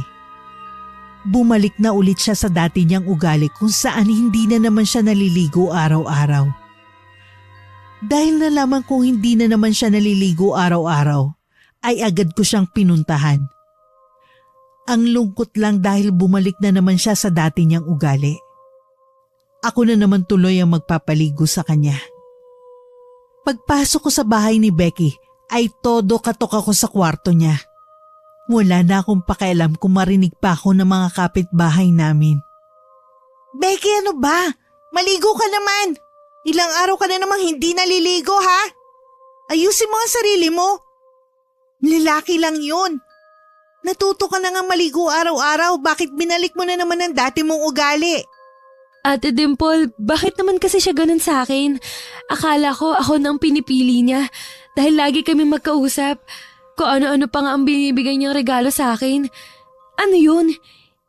Bumalik na ulit siya sa dati niyang ugali kung saan hindi na naman siya naliligo araw-araw. Dahil nalaman kong hindi na naman siya naliligo araw-araw, ay agad ko siyang pinuntahan. Ang lungkot lang dahil bumalik na naman siya sa dati niyang ugali. Ako na naman tuloy ang magpapaligo sa kanya. Pagpasok ko sa bahay ni Becky, ay todo katok ako sa kwarto niya. Wala na akong pakialam kung marinig pa ako ng mga kapitbahay namin. Becky, ano ba? Maligo ka naman! Ilang araw ka na namang hindi naliligo, ha? Ayusin mo ang sarili mo. Lalaki lang yun. Natuto ka na nga maligo araw-araw, bakit binalik mo na naman ang dati mong ugali? Ate Dimple, bakit naman kasi siya ganun sa akin? Akala ko ako nang pinipili niya dahil lagi kami magkausap. Kung ano-ano pa nga ang binibigay niyang regalo sa akin. Ano yun?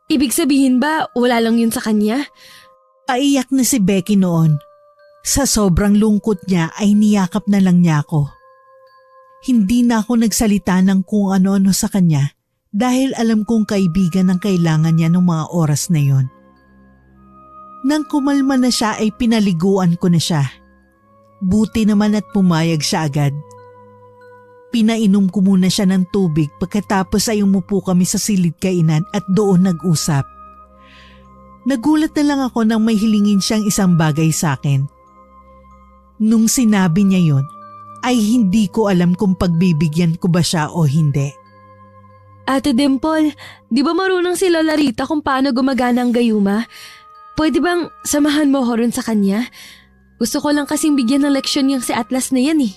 Ibig sabihin ba wala lang yun sa kanya? Paiyak na si Becky noon. Sa sobrang lungkot niya ay niyakap na lang niya ako. Hindi na ako nagsalita ng kung ano-ano sa kanya dahil alam kong kaibigan ang kailangan niya ng mga oras na yon. Nang kumalma na siya ay pinaliguan ko na siya. Buti naman at pumayag siya agad. Pinainom ko muna siya ng tubig pagkatapos ay umupo kami sa silid kainan at doon nag-usap. Nagulat na lang ako nang may hilingin siyang isang bagay sa akin. Nung sinabi niya yon, ay hindi ko alam kung pagbibigyan ko ba siya o hindi. Ate Dimple, di ba marunong si Lola Rita kung paano gumagana ang gayuma? Pwede bang samahan mo ko rin sa kanya? Gusto ko lang kasing bigyan ng leksyon yung si Atlas na yan eh.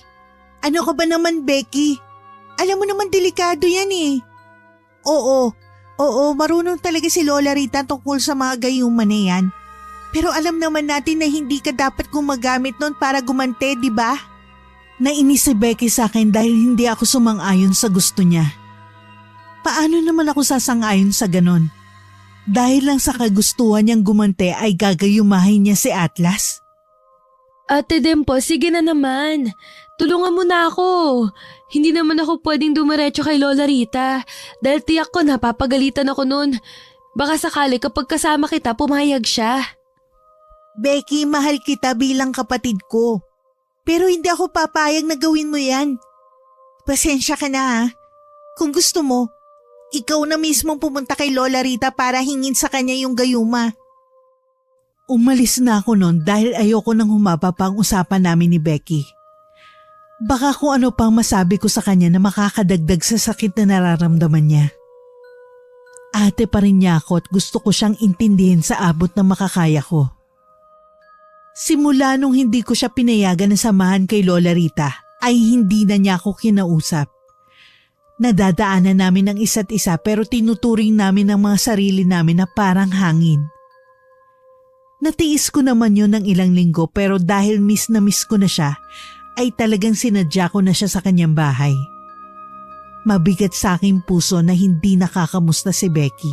Ano ka ba naman, Becky? Alam mo naman delikado yan eh. Oo, marunong talaga si Lola Rita tungkol sa mga gayuma na yan. Pero alam naman natin na hindi ka dapat gumagamit nun para gumante, di ba? Nainis si Becky sa akin dahil hindi ako sumang-ayon sa gusto niya. Paano naman ako sasang-ayon sa ganon? Dahil lang sa kagustuhan niyang gumante ay gagayumahin niya si Atlas? Ate Dimple, sige na naman. Tulungan mo na ako. Hindi naman ako pwedeng dumiretso kay Lola Rita dahil tiyak ko napapagalitan ako noon. Baka sakali kapag kasama kita pumayag siya. Becky, mahal kita bilang kapatid ko. Pero hindi ako papayag na gawin mo yan. Pasensya ka na ha. Kung gusto mo, ikaw na mismong pumunta kay Lola Rita para hingin sa kanya yung gayuma. Umalis na ako noon dahil ayoko nang humaba pa ang usapan namin ni Becky. Baka kung ano pang masabi ko sa kanya na makakadagdag sa sakit na nararamdaman niya. Ate pa rin niya ako at gusto ko siyang intindihin sa abot na makakaya ko. Simula nung hindi ko siya pinayagan na samahan kay Lola Rita ay hindi na niya ako kinausap. Nadadaanan namin ang isa't isa pero tinuturing namin ang mga sarili namin na parang hangin. Natiis ko naman yun ng ilang linggo pero dahil miss na miss ko na siya, ay talagang sinadya ko na siya sa kanyang bahay. Mabigat sa aking puso na hindi nakakamusta si Becky.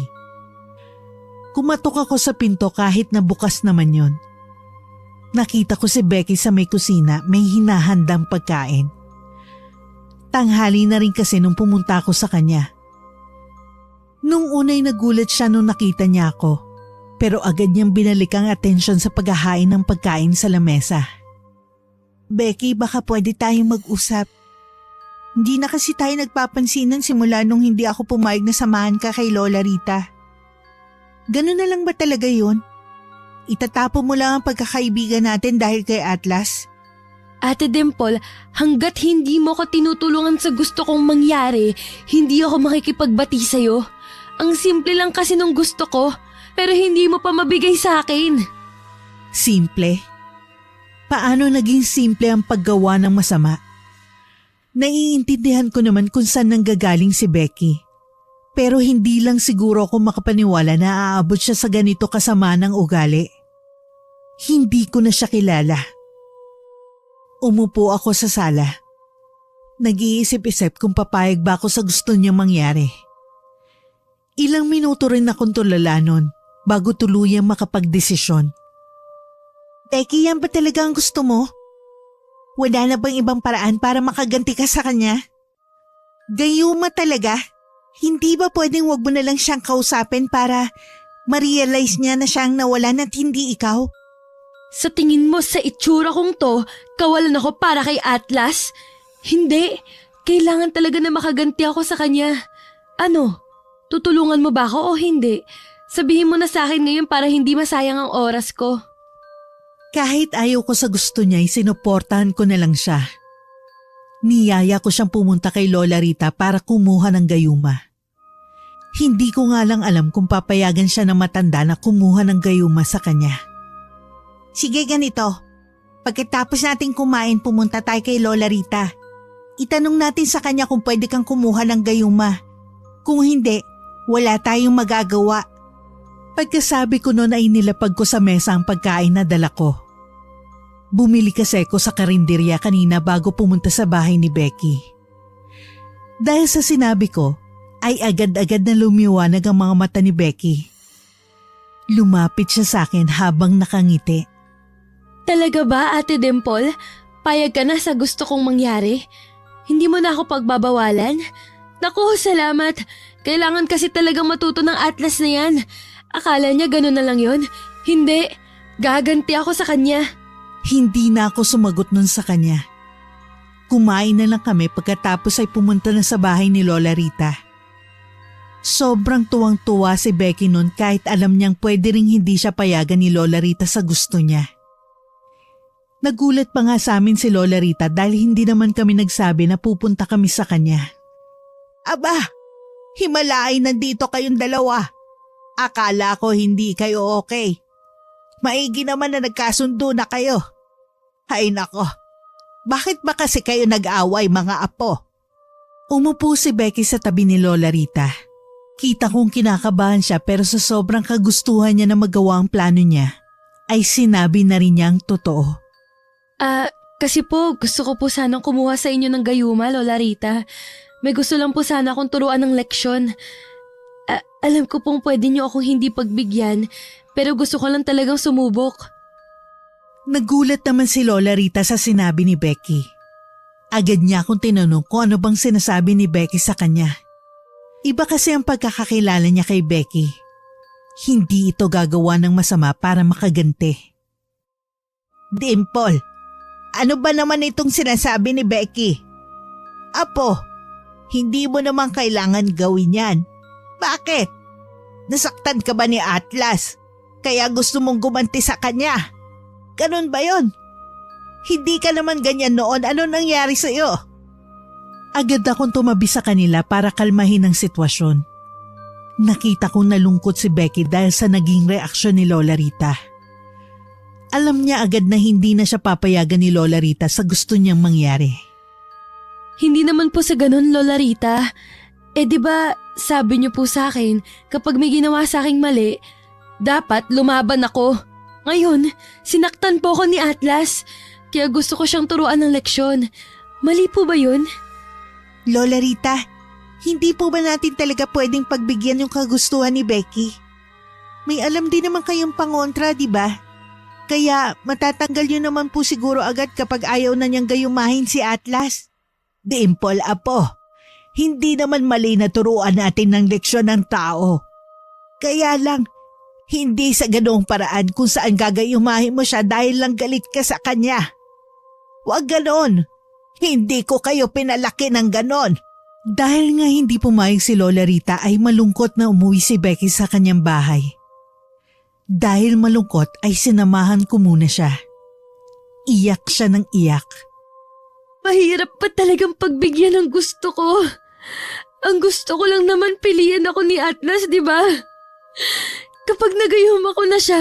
Kumatok ako sa pinto kahit na bukas naman yon. Nakita ko si Becky sa may kusina, may hinahandang pagkain. Tanghali na rin kasi nung pumunta ako sa kanya. Nung unay nagulat siya nung nakita niya ako, pero agad niyang binalik ang atensyon sa paghahain ng pagkain sa lamesa. Becky, baka pwede tayong mag-usap. Hindi na kasi tayo nagpapansinan simula nung hindi ako pumayag na samahan ka kay Lola Rita. Ganun na lang ba talaga yun? Itatapo mo lang ang pagkakaibigan natin dahil kay Atlas? Ate Dimple, hanggat hindi mo ko tinutulungan sa gusto kong mangyari, hindi ako makikipagbati sa'yo. Ang simple lang kasi nung gusto ko, pero hindi mo pa mabigay sa akin. Simple? Paano naging simple ang paggawa ng masama? Naiintindihan ko naman kung saan nanggagaling si Becky. Pero hindi lang siguro ako makapaniwala na aabot siya sa ganito kasama ng ugali. Hindi ko na siya kilala. Umupo ako sa sala. Nag-iisip-isip kung papayag ba ako sa gusto niyang mangyari. Ilang minuto rin akong tulala nun bago tuluyang makapagdesisyon. Becky, yan ba talaga ang gusto mo? Wala na bang ibang paraan para makaganti ka sa kanya? Gayuma talaga? Hindi ba pwedeng wag mo na lang siyang kausapin para ma-realize niya na siyang nawalan at hindi ikaw? Sa tingin mo sa itsura kong to, kawalan ako para kay Atlas? Hindi. Kailangan talaga na makaganti ako sa kanya. Ano? Tutulungan mo ba ako o hindi? Sabihin mo na sa akin ngayon para hindi masayang ang oras ko. Kahit ayaw ko sa gusto niya, sinuportahan ko na lang siya. Niyaya ko siyang pumunta kay Lola Rita para kumuha ng gayuma. Hindi ko nga lang alam kung papayagan siya ng matanda na kumuha ng gayuma sa kanya. Sige, ganito. Pagkatapos natin kumain, pumunta tayo kay Lola Rita. Itanong natin sa kanya kung pwede kang kumuha ng gayuma. Kung hindi, wala tayong magagawa. Pagkasabi ko noon ay nilapag ko sa mesa ang pagkain na dala ko. Bumili kasi ako sa karinderya kanina bago pumunta sa bahay ni Becky. Dahil sa sinabi ko, ay agad-agad na lumiwanag ang mga mata ni Becky. Lumapit siya sa akin habang nakangiti. Talaga ba, Ate Dimple? Payag ka na sa gusto kong mangyari? Hindi mo na ako pagbabawalan? Naku, salamat. Kailangan kasi talagang matuto ng Atlas na yan. Akala niya gano'n na lang yon? Hindi. Gaganti ako sa kanya. Hindi na ako sumagot nun sa kanya. Kumain na lang kami pagkatapos ay pumunta na sa bahay ni Lola Rita. Sobrang tuwang-tuwa si Becky nun kahit alam niyang pwede ring hindi siya payagan ni Lola Rita sa gusto niya. Nagulat pa nga sa amin si Lola Rita dahil hindi naman kami nagsabi na pupunta kami sa kanya. Aba, himalaay nandito kayong dalawa. Akala ko hindi kayo okay. Maigi naman na nagkasundo na kayo. Hay nako, bakit ba kasi kayo nag-away mga apo? Umupo si Becky sa tabi ni Lola Rita. Kita kong kinakabahan siya pero sa sobrang kagustuhan niya na magawa ang plano niya, ay sinabi na rin niya ang totoo. Kasi po gusto ko po sanang kumuha sa inyo ng gayuma, Lola Rita. May gusto lang po sana akong turuan ng leksyon. Alam ko pong pwede niyo akong hindi pagbigyan, pero gusto ko lang talagang sumubok. Nagulat naman si Lola Rita sa sinabi ni Becky. Agad niya akong tinanong kung ano bang sinasabi ni Becky sa kanya. Iba kasi ang pagkakakilala niya kay Becky. Hindi ito gagawa ng masama para makaganti. Dimple, ano ba naman itong sinasabi ni Becky? Apo, hindi mo naman kailangan gawin yan. Bakit? Nasaktan ka ba ni Atlas? Kaya gusto mong gumanti sa kanya? Ganun ba yon? Hindi ka naman ganyan noon. Ano nangyari sa iyo? Agad akong tumabi sa kanila para kalmahin ang sitwasyon. Nakita kong nalungkot si Becky dahil sa naging reaksyon ni Lola Rita. Alam niya agad na hindi na siya papayagan ni Lola Rita sa gusto niyang mangyari. Hindi naman po sa ganun, Lola Rita. Di ba sabi niyo po sa akin, kapag may ginawa sa aking mali, dapat lumaban ako. Ngayon, sinaktan po ako ni Atlas, kaya gusto ko siyang turuan ng leksyon. Mali po ba yun? Lola Rita, hindi po ba natin talaga pwedeng pagbigyan yung kagustuhan ni Becky? May alam din naman kayong pangontra, di ba? Kaya matatanggal yun naman po siguro agad kapag ayaw na niyang gayumahin si Atlas. Dimple, apo. Hindi naman mali na turuan natin ng leksyon ng tao. Kaya lang, hindi sa ganoong paraan kung saan gagayumahin mo siya dahil lang galit ka sa kanya. Huwag ganon. Hindi ko kayo pinalaki ng ganon. Dahil nga hindi pumayag si Lola Rita ay malungkot na umuwi si Becky sa kanyang bahay. Dahil malungkot ay sinamahan ko muna siya. Iyak siya ng iyak. Mahirap pa talagang pagbigyan ng gusto ko. Ang gusto ko lang naman piliin ako ni Atlas, di ba? Kapag nagayuma ko na siya,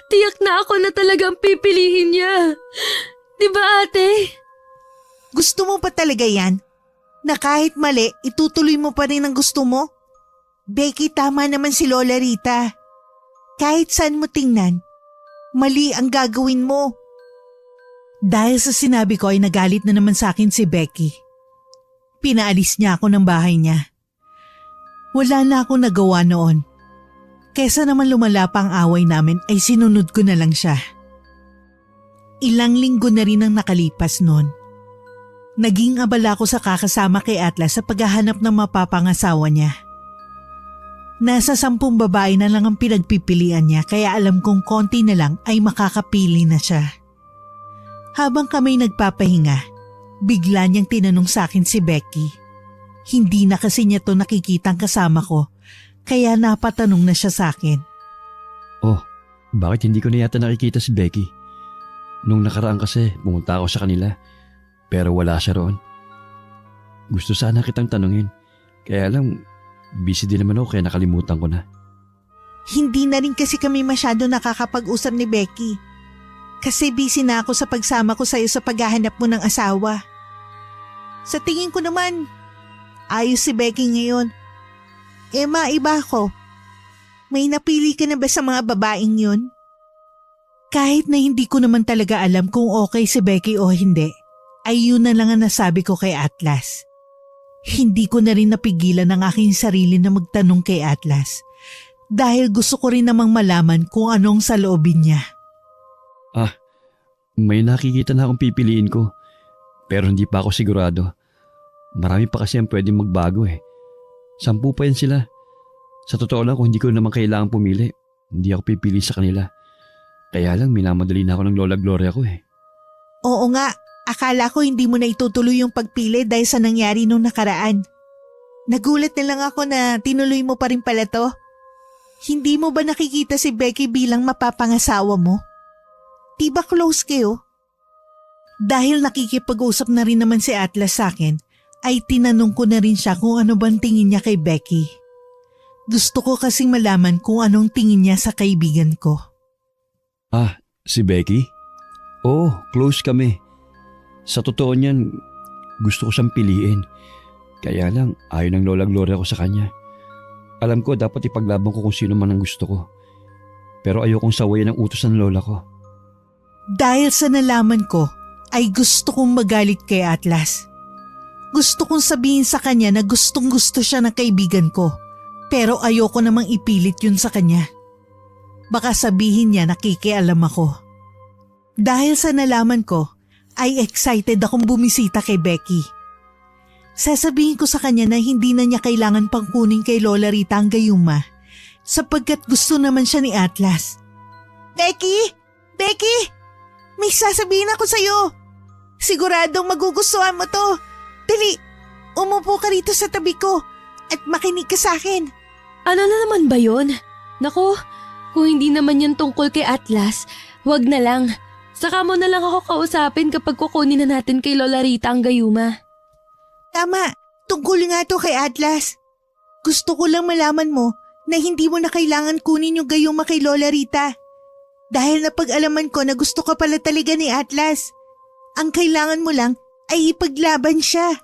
tiyak na ako na talagang pipiliin niya. Di ba, ate? Gusto mo pa talaga yan? Na kahit mali, itutuloy mo pa rin ang gusto mo? Becky, tama naman si Lola Rita. Kahit saan mo tingnan, mali ang gagawin mo. Dahil sa sinabi ko ay nagalit na naman sa akin si Becky. Pinaalis niya ako ng bahay niya. Wala na akong nagawa noon. Kesa naman lumala pa ang away namin ay sinunod ko na lang siya. Ilang linggo na rin ang nakalipas noon. Naging abala ko sa kakasama kay Atlas sa paghahanap ng mapapangasawa niya. Nasa 10 babae na lang ang pinagpipilian niya kaya alam kong konti na lang ay makakapili na siya. Habang kami nagpapahinga, bigla niyang tinanong sa akin si Becky. Hindi na kasi niya to nakikitang kasama ko, kaya napatanong na siya sa akin. Oh, bakit hindi ko na yata nakikita si Becky? Nung nakaraan kasi, pumunta ako sa kanila, pero wala siya roon. Gusto sana kitang tanungin, kaya lang, busy din naman ako kaya nakalimutan ko na. Hindi na rin kasi kami masyado nakakapag-usap ni Becky. Kasi busy na ako sa pagsama ko sa'yo sa paghahanap mo ng asawa. Sa tingin ko naman, ayos si Becky ngayon. Maiba ko. May napili ka na ba sa mga babaeng yun? Kahit na hindi ko naman talaga alam kung okay si Becky o hindi, ay yun na lang ang nasabi ko kay Atlas. Hindi ko na rin napigilan ang aking sarili na magtanong kay Atlas dahil gusto ko rin namang malaman kung anong saloobin niya. May nakikita na akong pipiliin ko, pero hindi pa ako sigurado. Marami pa kasi ang pwedeng magbago 10 pa yan sila. Sa totoo lang kung hindi ko naman kailangan pumili, hindi ako pipili sa kanila. Kaya lang minamadali na ako ng Lola Gloria ko Oo nga, akala ko hindi mo na itutuloy yung pagpili dahil sa nangyari nung nakaraan. Nagulat na lang ako na tinuloy mo pa rin pala to. Hindi mo ba nakikita si Becky bilang mapapangasawa mo? Di ba close kayo? Dahil nakikipag-usap na rin naman si Atlas sa akin, ay tinanong ko na rin siya kung ano bang tingin niya kay Becky. Gusto ko kasing malaman kung anong tingin niya sa kaibigan ko. Si Becky? Oo, close kami. Sa totoo niyan, gusto ko siyang piliin. Kaya lang, ayaw ng Lola Gloria ko sa kanya. Alam ko dapat ipaglaban ko kung sino man ang gusto ko. Pero ayokong sawayan ang utos ng lola ko. Dahil sa nalaman ko, ay gusto kong magalit kay Atlas. Gusto kong sabihin sa kanya na gustong gusto siya ng kaibigan ko, pero ayoko namang ipilit yun sa kanya. Baka sabihin niya nakikialam ako. Dahil sa nalaman ko, ay excited akong bumisita kay Becky. Sasabihin ko sa kanya na hindi na niya kailangan pang kunin kay Lola Rita ang gayuma, sapagkat gusto naman siya ni Atlas. Becky! Becky! May sasabihin ako sa'yo. Siguradong magugustuhan mo to. Dali, umupo ka rito sa tabi ko at makinig ka sa akin. Ano na naman ba yun? Naku, kung hindi naman yun tungkol kay Atlas, wag na lang. Saka mo na lang ako kausapin kapag kukunin na natin kay Lola Rita ang gayuma. Tama, tungkol nga to kay Atlas. Gusto ko lang malaman mo na hindi mo na kailangan kunin yung gayuma kay Lola Rita. Dahil napag-alaman ko na gusto ka pala talaga ni Atlas. Ang kailangan mo lang ay ipaglaban siya.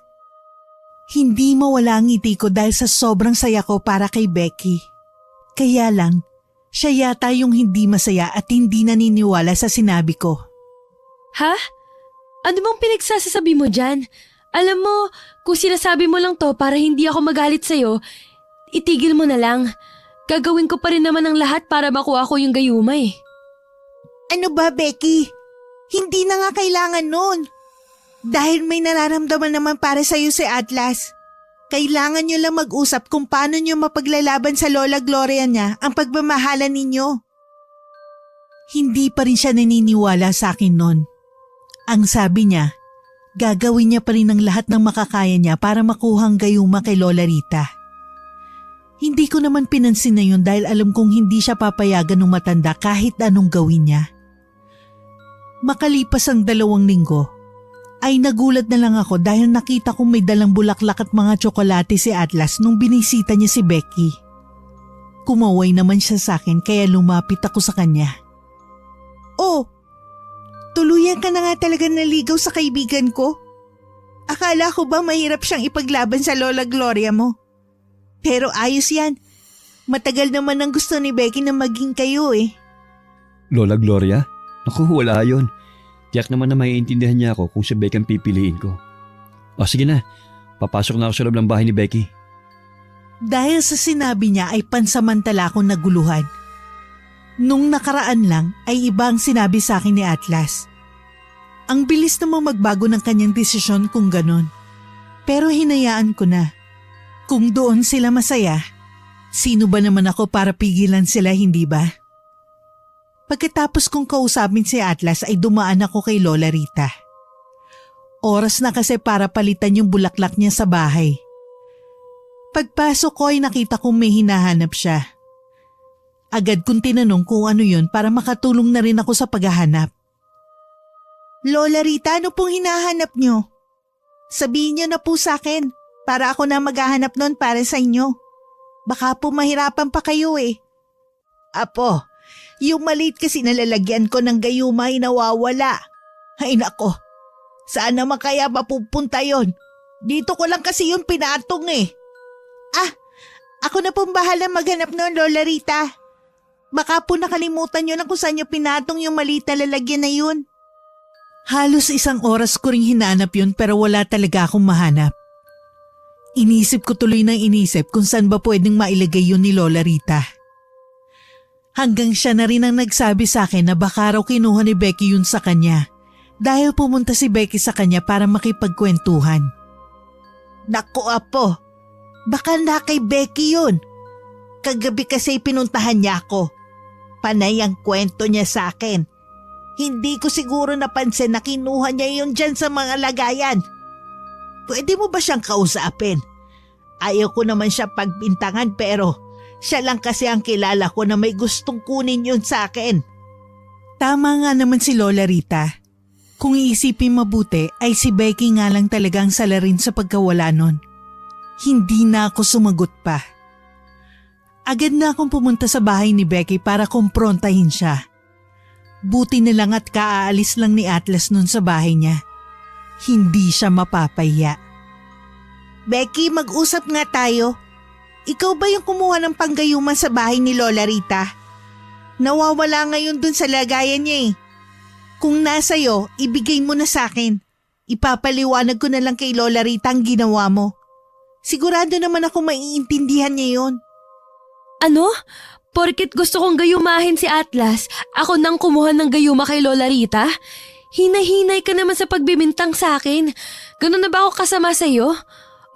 Hindi mawala ang ngiti ko dahil sa sobrang saya ko para kay Becky. Kaya lang, siya yata yung hindi masaya at hindi naniniwala sa sinabi ko. Ha? Ano bang pinagsasasabi mo dyan? Alam mo, kung sinasabi mo lang to para hindi ako magalit sa'yo, itigil mo na lang. Gagawin ko pa rin naman ang lahat para makuha ko yung gayuma Ano ba, Becky? Hindi na nga kailangan nun. Dahil may nararamdaman naman para sa'yo si Atlas. Kailangan nyo lang mag-usap kung paano nyo mapaglalaban sa Lola Gloria niya ang pagmamahalan ninyo. Hindi pa rin siya naniniwala sa akin nun. Ang sabi niya, gagawin niya pa rin ang lahat ng makakaya niya para makuhang gayuma kay Lola Rita. Hindi ko naman pinansin na yun dahil alam kong hindi siya papayagan ng matanda kahit anong gawin niya. Makalipas ang 2 linggo, ay nagulat na lang ako dahil nakita kong may dalang bulaklak at mga tsokolate si Atlas nung binisita niya si Becky. Kumaway naman siya sa akin kaya lumapit ako sa kanya. Oh, tuluyan ka na nga talaga naligaw sa kaibigan ko. Akala ko ba mahirap siyang ipaglaban sa Lola Gloria mo? Pero ayos yan Matagal naman ang gusto ni Becky na maging kayo eh. Lola Gloria? Naku, wala yun. Tiyak naman na maiintindihan niya ako kung si Becky ang pipiliin ko. O sige na, papasok na ako sa loob ng bahay ni Becky. Dahil sa sinabi niya ay pansamantala akong naguluhan. Nung nakaraan lang ay iba ang sinabi sa akin ni Atlas. Ang bilis namang magbago ng kanyang desisyon kung ganon. Pero hinayaan ko na. Kung doon sila masaya, sino ba naman ako para pigilan sila, hindi ba? Pagkatapos kong kausapin si Atlas ay dumaan ako kay Lola Rita. Oras na kasi para palitan yung bulaklak niya sa bahay. Pagpasok ko ay nakita kong may hinahanap siya. Agad kong tinanong kung ano yun para makatulong na rin ako sa paghahanap. Lola Rita, ano pong hinahanap niyo? Sabihin niyo na po sa akin para ako na maghahanap nun para sa inyo. Baka po mahirapan pa kayo eh. Apo, yung maliit kasi nalalagyan ko ng gayuma ay nawawala. Ay nako, saan naman kaya mapupunta yon? Dito ko lang kasi yun pinatong eh. Ako na pong bahala maghanap noon, Lola Rita. Baka po nakalimutan nyo na kung saan nyo pinatong yung maliit na lalagyan na yun. Halos 1 oras ko ring hinanap yun pero wala talaga akong mahanap. Inisip ko tuloy ng inisip kung saan ba pwedeng mailagay yun ni Lola Rita. Hanggang siya na rin ang nagsabi sa akin na baka raw kinuha ni Becky yun sa kanya dahil pumunta si Becky sa kanya para makipagkwentuhan. Naku apo, baka na kay Becky yun. Kagabi kasi pinuntahan niya ako. Panay ang kwento niya sa akin. Hindi ko siguro napansin na kinuha niya yun dyan sa mga lagayan. Pwede mo ba siyang kausapin? Ayaw ko naman siya pagbintangan pero siya lang kasi ang kilala ko na may gustong kunin yun sa akin. Tama nga naman si Lola Rita. Kung iisipin mabuti ay si Becky nga lang talagang salarin sa pagkawala nun. Hindi na ako sumagot pa. Agad na akong pumunta sa bahay ni Becky para kumprontahin siya. Buti na lang at kaaalis lang ni Atlas nun sa bahay niya. Hindi siya mapapahiya. Becky, mag-usap nga tayo. Ikaw ba yung kumuha ng panggayuma sa bahay ni Lola Rita? Nawawala ngayon dun sa lagayan niya eh. Kung nasa'yo, ibigay mo na sa akin. Ipapaliwanag ko na lang kay Lola Rita ang ginawa mo. Sigurado naman ako maiintindihan niya yun. Ano? Porket gusto kong gayumahin si Atlas, ako nang kumuha ng gayuma kay Lola Rita? Hinay-hinay ka naman sa pagbibintang sa akin. Ganun na ba ako kasama sa'yo?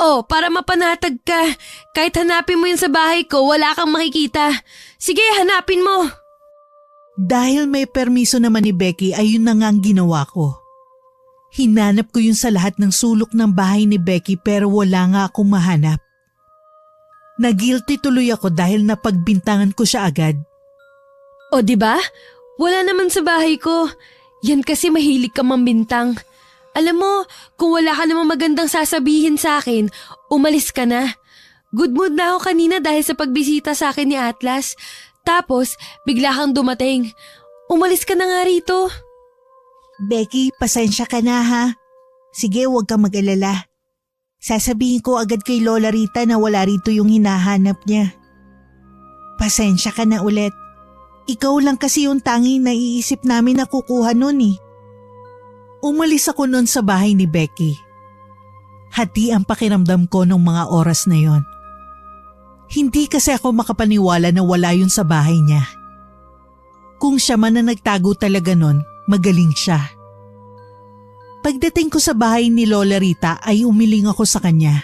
Oh, para mapanatag ka. Kahit hanapin mo yun sa bahay ko, wala kang makikita. Sige, hanapin mo. Dahil may permiso naman ni Becky ay yun na nga ang ginawa ko. Hinanap ko yun sa lahat ng sulok ng bahay ni Becky pero wala nga akong mahanap. Nagilty tuloy ako dahil napagbintangan ko siya agad. O diba? Wala naman sa bahay ko. Yan kasi mahilig ka mambintang. Alam mo, kung wala ka namang magandang sasabihin sa akin, umalis ka na. Good mood na ako kanina dahil sa pagbisita sa akin ni Atlas. Tapos, bigla kang dumating. Umalis ka na nga rito. Becky, pasensya ka na ha. Sige, huwag kang mag-alala. Sasabihin ko agad kay Lola Rita na wala rito yung hinahanap niya. Pasensya ka na ulit. Ikaw lang kasi yung tanging naiisip namin na kukuha nun eh. Umalis ako nun sa bahay ni Becky. Hati ang pakiramdam ko nung mga oras na yon. Hindi kasi ako makapaniwala na wala yun sa bahay niya. Kung siya man na nagtago talaga nun, magaling siya. Pagdating ko sa bahay ni Lola Rita ay umiling ako sa kanya.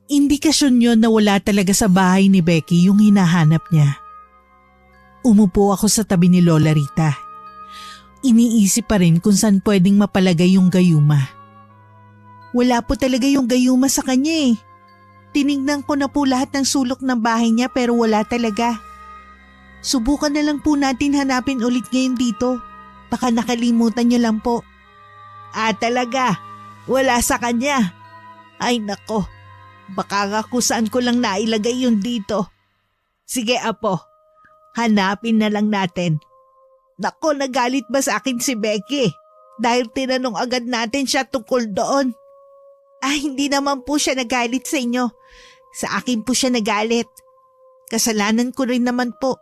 Indikasyon yun na wala talaga sa bahay ni Becky yung hinahanap niya. Umupo ako sa tabi ni Lola Rita. Iniisip pa rin kung saan pwedeng mapalagay yung gayuma. Wala po talaga yung gayuma sa kanya eh. Tinignan ko na po lahat ng sulok ng bahay niya pero wala talaga. Subukan na lang po natin hanapin ulit ngayon dito. Baka nakalimutan niyo lang po. Talaga, wala sa kanya. Ay nako, baka nga kung saan ko lang nailagay yun dito. Sige apo, hanapin na lang natin. Nako, nagalit ba sa akin si Becky? Dahil tinanong agad natin siya tungkol doon. Hindi naman po siya nagalit sa inyo. Sa akin po siya nagalit. Kasalanan ko rin naman po.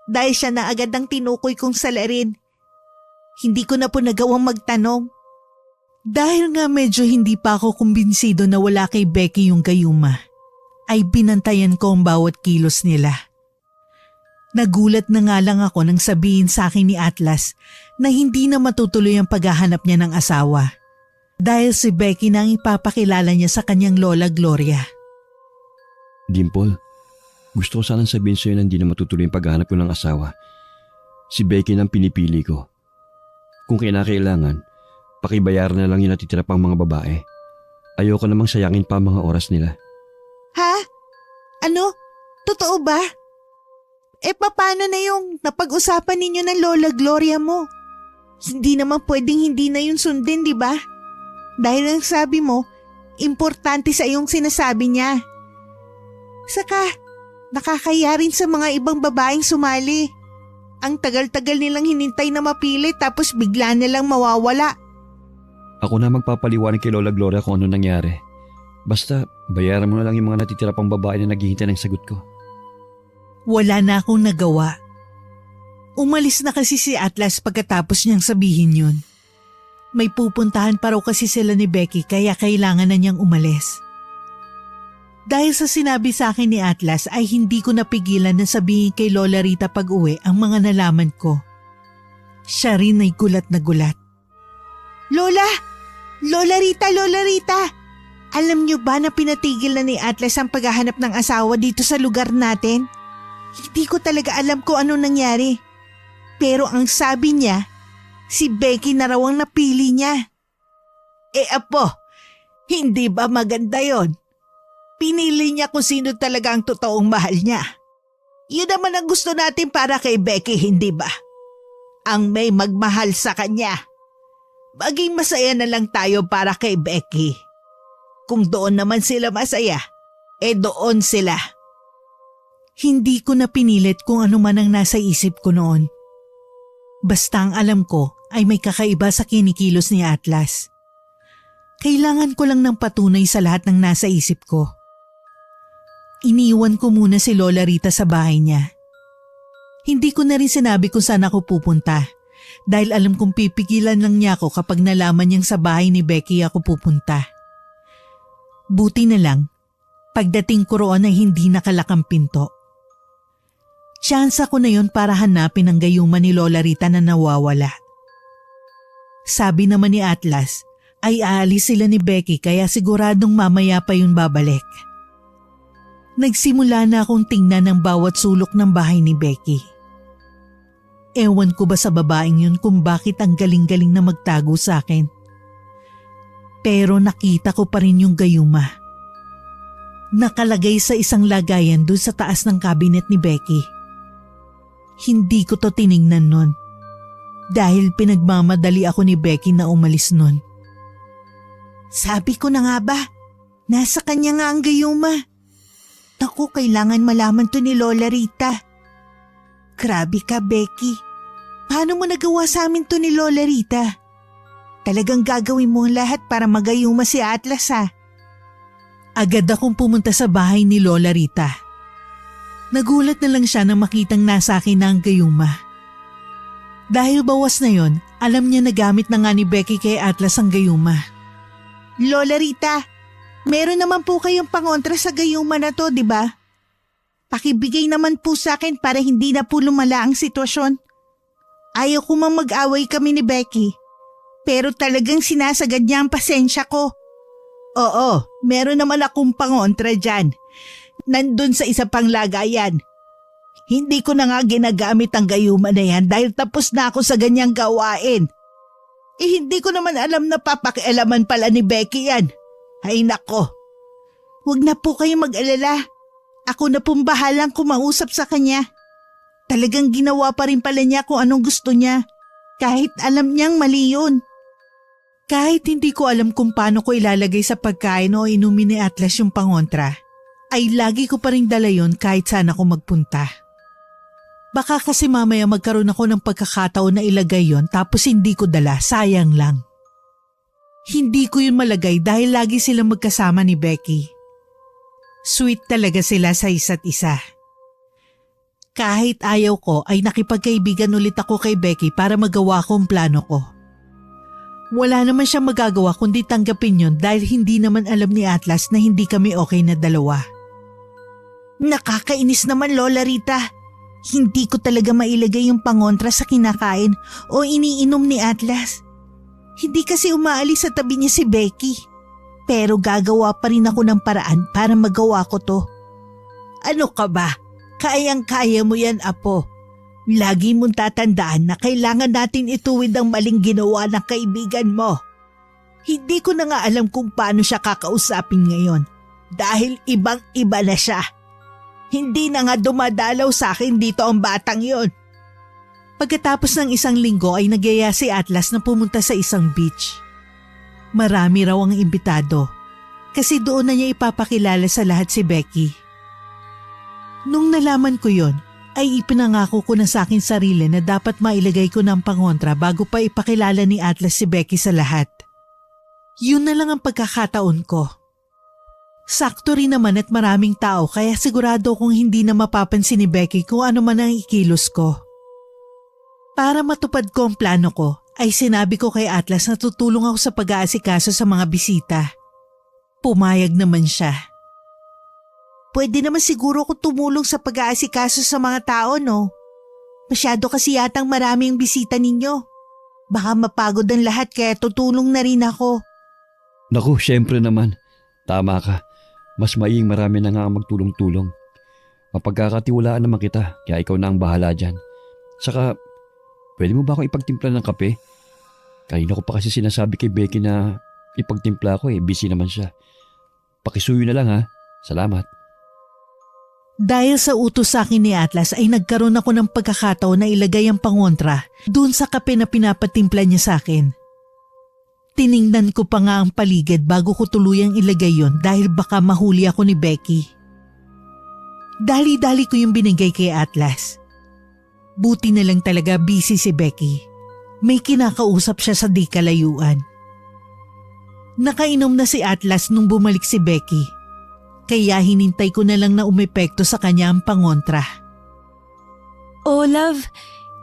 Dahil siya na agad ang tinukoy kong salarin. Hindi ko na po nagawang magtanong. Dahil nga medyo hindi pa ako kumbinsido na wala kay Becky yung gayuma, ay binantayan ko ang bawat kilos nila. Nagulat na nga lang ako nang sabihin sa akin ni Atlas na hindi na matutuloy ang paghahanap niya ng asawa. Dahil si Becky na ang ipapakilala niya sa kanyang lola Gloria. Dimple, gusto ko sanang sabihin sa'yo na hindi na matutuloy ang paghahanap ko ng asawa. Si Becky na ang pinipili ko. Kung kinakailangan, pakibayaran na lang yung natitira pang mga babae. Ayoko namang sayangin pa ang mga oras nila. Ha? Ano? Totoo ba? Paano na yung napag-usapan ninyo ng Lola Gloria mo? Hindi naman pwedeng hindi na yun sundin, di ba? Dahil ang sabi mo, importante sa iyong sinasabi niya. Saka, nakakaya rin sa mga ibang babaeng sumali. Ang tagal-tagal nilang hinintay na mapili tapos bigla nilang mawawala. Ako na magpapaliwanag kay Lola Gloria kung ano nangyari. Basta, bayaran mo na lang yung mga natitira pang babae na naghihintay ng sagot ko. Wala na akong nagawa. Umalis na kasi si Atlas pagkatapos niyang sabihin yun. May pupuntahan pa raw kasi sila ni Becky kaya kailangan na niyang umalis. Dahil sa sinabi sa akin ni Atlas ay hindi ko napigilan na sabihin kay Lola Rita pag-uwi ang mga nalaman ko. Siya rin ay gulat na gulat. Lola! Lola Rita! Lola Rita! Alam niyo ba na pinatigil na ni Atlas ang paghahanap ng asawa dito sa lugar natin? Hindi ko talaga alam kung ano nangyari. Pero ang sabi niya, si Becky na raw ang napili niya. Apo, hindi ba maganda yon? Pinili niya kung sino talaga ang totoong mahal niya. Yun naman ang gusto natin para kay Becky, hindi ba? Ang may magmahal sa kanya. Maging masaya na lang tayo para kay Becky. Kung doon naman sila masaya, doon sila. Hindi ko na pinilit kung ano man ang nasa isip ko noon. Basta ang alam ko ay may kakaiba sa kinikilos ni Atlas. Kailangan ko lang ng patunay sa lahat ng nasa isip ko. Iniwan ko muna si Lola Rita sa bahay niya. Hindi ko na rin sinabi kung saan ako pupunta dahil alam kong pipigilan lang niya ako kapag nalaman niyang sa bahay ni Becky ako pupunta. Buti na lang, pagdating ko roon ay hindi nakalakang pinto. Tsansa ko na yon para hanapin ang gayuma ni Lola Rita na nawawala. Sabi naman ni Atlas ay aalis sila ni Becky kaya siguradong mamaya pa yun babalik. Nagsimula na akong tingnan ang bawat sulok ng bahay ni Becky. Ewan ko ba sa babaeng yun kung bakit ang galing-galing na magtago sa akin. Pero nakita ko pa rin yung gayuma. Nakalagay sa isang lagayan doon sa taas ng cabinet ni Becky. Hindi ko to tiningnan nun. Dahil pinagmamadali ako ni Becky na umalis nun. Sabi ko na nga ba, nasa kanya nga ang gayuma. Naku, kailangan malaman to ni Lola Rita. Grabe ka, Becky. Paano mo nagawa sa amin to ni Lola Rita? Talagang gagawin mo ang lahat para magayuma si Atlas ha. Agad akong pumunta sa bahay ni Lola Rita. Nagulat na lang siya nang makitang nasa akin na ang gayuma. Dahil bawas na yon, alam niya na gamit na nga ni Becky kay Atlas ang gayuma. Lola Rita, meron naman po kayong pangontra sa gayuma na to, di ba? Pakibigay naman po sa akin para hindi na po lumala ang sitwasyon. Ayaw ko mang mag-away kami ni Becky. Pero talagang sinasagad niya ang pasensya ko. Oo, meron naman akong pangontra dyan. Nandun sa isa pang lagayan. Hindi ko na nga ginagamit ang gayuma na yan dahil tapos na ako sa ganyang gawain. Hindi ko naman alam na papakialaman pala ni Becky yan. Ay nako. Huwag na po kayong mag-alala. Ako na pong bahalang kumausap sa kanya. Talagang ginawa pa rin pala niya kung anong gusto niya. Kahit alam niyang mali yun. Kahit hindi ko alam kung paano ko ilalagay sa pagkain o inumin ni Atlas yung pangontra, ay lagi ko pa rin dala yun kahit saan ako magpunta. Baka kasi mamaya magkaroon ako ng pagkakataon na ilagay yon tapos hindi ko dala, sayang lang. Hindi ko yun malagay dahil lagi silang magkasama ni Becky. Sweet talaga sila sa isa't isa. Kahit ayaw ko ay nakipagkaibigan ulit ako kay Becky para magawa ko ang plano ko. Wala naman siyang magagawa kundi tanggapin yun dahil hindi naman alam ni Atlas na hindi kami okay na dalawa. Nakakainis naman, Lola Rita. Hindi ko talaga mailagay yung pangontra sa kinakain o iniinom ni Atlas. Hindi kasi umaalis sa tabi niya si Becky. Pero gagawa pa rin ako ng paraan para magawa ko to. Ano ka ba? Kayang-kaya mo yan, Apo. Lagi mong tatandaan na kailangan natin ituwid ang maling ginawa ng kaibigan mo. Hindi ko na nga alam kung paano siya kakausapin ngayon dahil ibang-iba na siya. Hindi na nga dumadalaw sa akin dito ang batang yon. Pagkatapos ng 1 linggo ay nagyaya si Atlas na pumunta sa isang beach. Marami raw ang imbitado kasi doon na niya ipapakilala sa lahat si Becky. Nung nalaman ko yon, ay ipinangako ko na sa akin sarili na dapat mailagay ko ng pangontra bago pa ipakilala ni Atlas si Becky sa lahat. Yun na lang ang pagkakataon ko. Sakto rin naman at maraming tao kaya sigurado kong hindi na mapapansin ni Becky kung ano man ang ikilos ko. Para matupad ko ang plano ko, ay sinabi ko kay Atlas na tutulong ako sa pag-aasikaso sa mga bisita. Pumayag naman siya. Pwede naman siguro ko tumulong sa pag-aasikaso sa mga tao, no? Masyado kasi yatang maraming bisita ninyo. Baka mapagod ang lahat kaya tutulong na rin ako. Naku, syempre naman. Tama ka. Mas maing marami na nga ang magtulong-tulong. Mapagkakatiwalaan naman kita, kaya ikaw na ang bahala dyan. Saka, pwede mo ba ako ipagtimpla ng kape? Kanina ko pa kasi sinasabi kay Becky na ipagtimpla ako busy naman siya. Pakisuyo na lang ha. Salamat. Dahil sa utos sa akin ni Atlas ay nagkaroon ako ng pagkakataon na ilagay ang pangontra dun sa kape na pinapatimpla niya sa akin. Tiningnan ko pa nga ang paligid bago ko tuluyang ilagay yon dahil baka mahuli ako ni Becky. Dali-dali ko yung binigay kay Atlas. Buti na lang talaga busy si Becky. May kinakausap siya sa di kalayuan. Nakainom na si Atlas nung bumalik si Becky. Kaya hinintay ko na lang na umepekto sa kanya ang pangontra. Oh, love.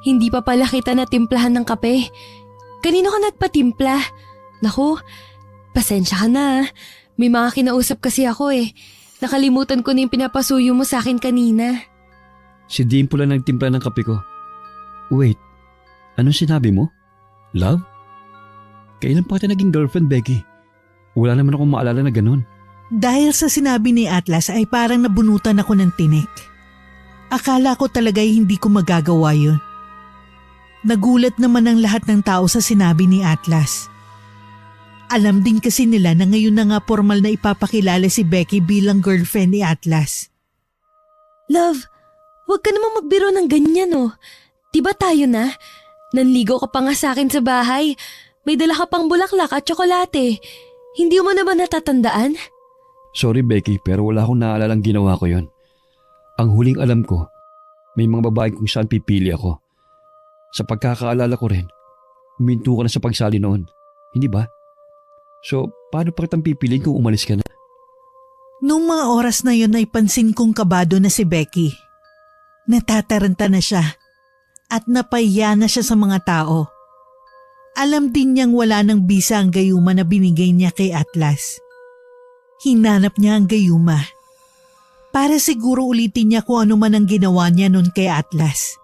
Hindi pa pala kita natimplahan ng kape. Kanino ka nagpatimpla? Naku, pasensya ka na. May mga kinausap kasi ako Nakalimutan ko na yung pinapasuyo mo sa akin kanina. Si Dimple lang nagtimpla ng kape ko. Wait, anong sinabi mo? Love? Kailan pa kita naging girlfriend, Becky? Wala naman akong maalala na ganun. Dahil sa sinabi ni Atlas ay parang nabunutan ako ng tinik. Akala ko talaga hindi ko magagawa yun. Nagulat naman ang lahat ng tao sa sinabi ni Atlas. Alam din kasi nila na ngayon na nga formal na ipapakilala si Becky bilang girlfriend ni Atlas. Love, huwag ka namang magbiro ng ganyan Diba tayo na? Nanligaw ka pa nga sa akin sa bahay. May dala ka pang bulaklak at tsokolate. Hindi mo na ba natatandaan? Sorry Becky, pero wala akong naalalang ginawa ko yon. Ang huling alam ko, may mga babae kung saan pipili ako. Sa pagkakaalala ko rin, huminto ka na sa pagsali noon. Hindi ba? So, paano pa kitang pipiliin kung umalis ka na? Nung mga oras na yon ay pansin kong kabado na si Becky. Natataranta na siya at napahiya na siya sa mga tao. Alam din niyang wala ng bisa ang gayuma na binigay niya kay Atlas. Hinanap niya ang gayuma. Para siguro ulitin niya kung ano man ang ginawa niya noon kay Atlas.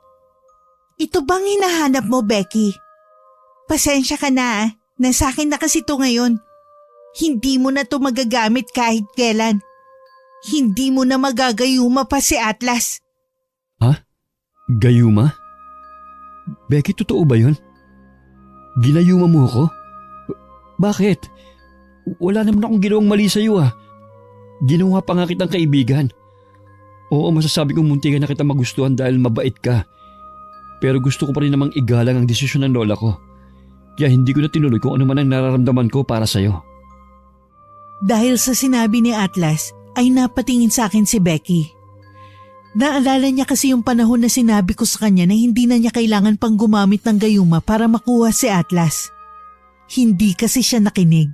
Ito bang hinahanap mo, Becky? Pasensya ka na Nasa akin na kasi ito ngayon. Hindi mo na ito magagamit kahit kailan. Hindi mo na magagayuma pa si Atlas. Ha? Gayuma? Becky, totoo ba yun? Ginayuma mo ako? Bakit? Wala naman akong ginawang mali sa'yo Ginawa pa nga kitang kaibigan. Oo, masasabi kong munti ka na kita magustuhan dahil mabait ka. Pero gusto ko pa rin namang igalang ang desisyon ng lola ko. Kaya hindi ko na tinuloy kung ano man ang nararamdaman ko para sa'yo. Dahil sa sinabi ni Atlas, ay napatingin sa akin si Becky. Naalala niya kasi yung panahon na sinabi ko sa kanya na hindi na niya kailangan pang gumamit ng gayuma para makuha si Atlas. Hindi kasi siya nakinig.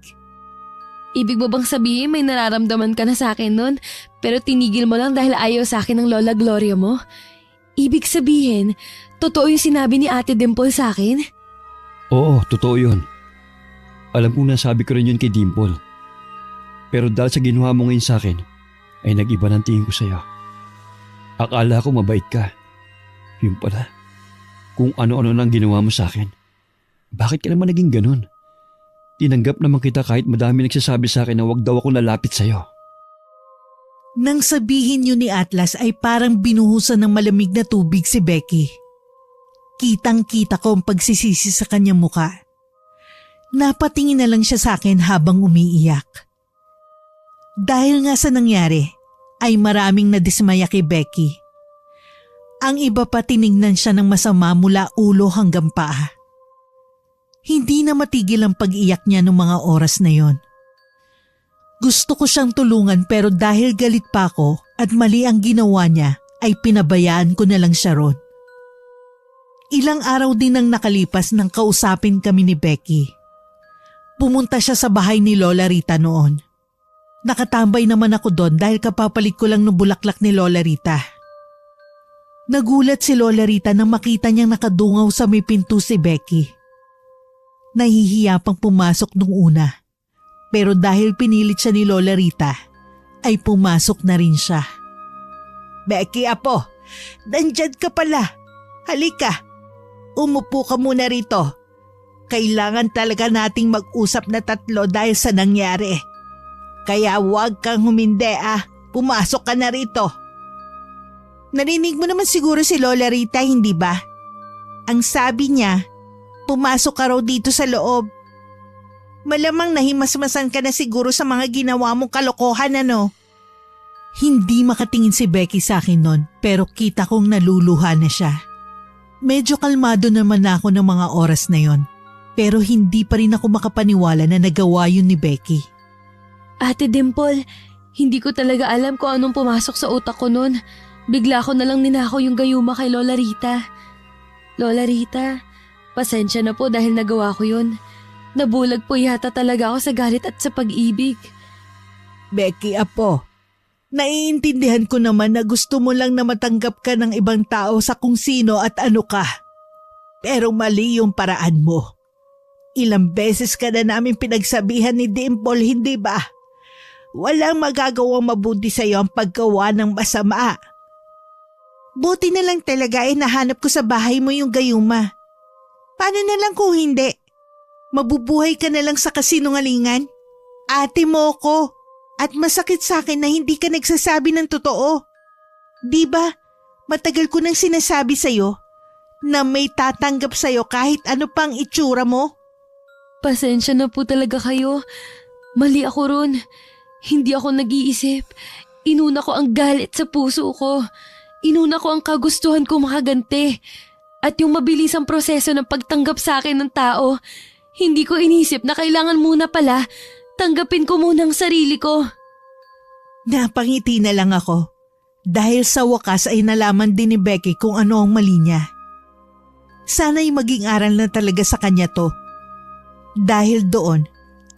Ibig mo bang sabihin may nararamdaman ka na sa akin nun, pero tinigil mo lang dahil ayaw sa akin ng Lola Gloria mo? Ibig sabihin, totoo yung sinabi ni Ate Dimple sa akin? Oo, totoo yun. Alam kong nasabi ko rin yun kay Dimple. Pero dahil sa ginawa mo ngayon sa akin, ay nag-iba ng tingin ko sa'yo. Akala ko mabait ka. Yun pala, kung ano-ano nang ginawa mo sa akin. Bakit ka naman naging ganun? Tinanggap naman kita kahit madami nagsasabi sa akin na wag daw ako lalapit sa'yo. Nang sabihin yun ni Atlas ay parang binuhusan ng malamig na tubig si Becky. Kitang-kita ko ang pagsisisi sa kanyang muka. Napatingin na lang siya sa akin habang umiiyak. Dahil nga sa nangyari, ay maraming nadismaya kay Becky. Ang iba pa tiningnan siya ng masama mula ulo hanggang paa. Hindi na matigil ang pag-iyak niya noong mga oras na yon. Gusto ko siyang tulungan pero dahil galit pa ako at mali ang ginawa niya ay pinabayaan ko na lang siya ron. Ilang araw din ang nakalipas nang kausapin kami ni Becky. Pumunta siya sa bahay ni Lola Rita noon. Nakatambay naman ako doon dahil kapapalit ko lang ng bulaklak ni Lola Rita. Nagulat si Lola Rita nang makita niyang nakadungaw sa may pinto si Becky. Nahihiya pang pumasok nung una. Pero dahil pinilit siya ni Lola Rita, ay pumasok na rin siya. Becky, apo, nandyan ka pala. Halika, umupo ka muna rito. Kailangan talaga nating mag-usap na tatlo dahil sa nangyari. Kaya huwag kang humindi pumasok ka na rito. Narinig mo naman siguro si Lola Rita, hindi ba? Ang sabi niya, pumasok ka raw dito sa loob. Malamang nahimasmasan ka na siguro sa mga ginawa mong kalokohan, ano? Hindi makatingin si Becky sa akin nun pero kita kong naluluha na siya. Medyo kalmado naman ako ng mga oras na yon pero hindi pa rin ako makapaniwala na nagawa yun ni Becky. Ate Dimple, hindi ko talaga alam kung anong pumasok sa utak ko noon. Bigla ko na lang ninakaw yung gayuma kay Lola Rita. Lola Rita, pasensya na po dahil nagawa ko yun. Nabulag po yata talaga ako sa galit at sa pag-ibig. Becky, apo, naiintindihan ko naman na gusto mo lang na matanggap ka ng ibang tao sa kung sino at ano ka. Pero mali yung paraan mo. Ilang beses ka na namin pinagsabihan ni Dimple, hindi ba? Walang magagawang mabuti sa iyo ang paggawa ng masama. Buti na lang talaga nahanap ko sa bahay mo yung gayuma. Paano na lang kung hindi? Mabubuhay ka na lang sa kasinungalingan? Ate mo ko. At masakit sa akin na hindi ka nagsasabi ng totoo. Di ba, matagal ko nang sinasabi sa'yo na may tatanggap sa'yo kahit ano pang itsura mo? Pasensya na po talaga kayo. Mali ako ron. Hindi ako nag-iisip. Inuna ko ang galit sa puso ko. Inuna ko ang kagustuhan ko makaganti. At yung mabilisang proseso ng pagtanggap sa akin ng tao, hindi ko inisip na kailangan muna pala tanggapin ko muna ang sarili ko. Napangiti na lang ako dahil sa wakas ay nalaman din ni Becky kung ano ang mali niya. Sana'y maging aral na talaga sa kanya to. Dahil doon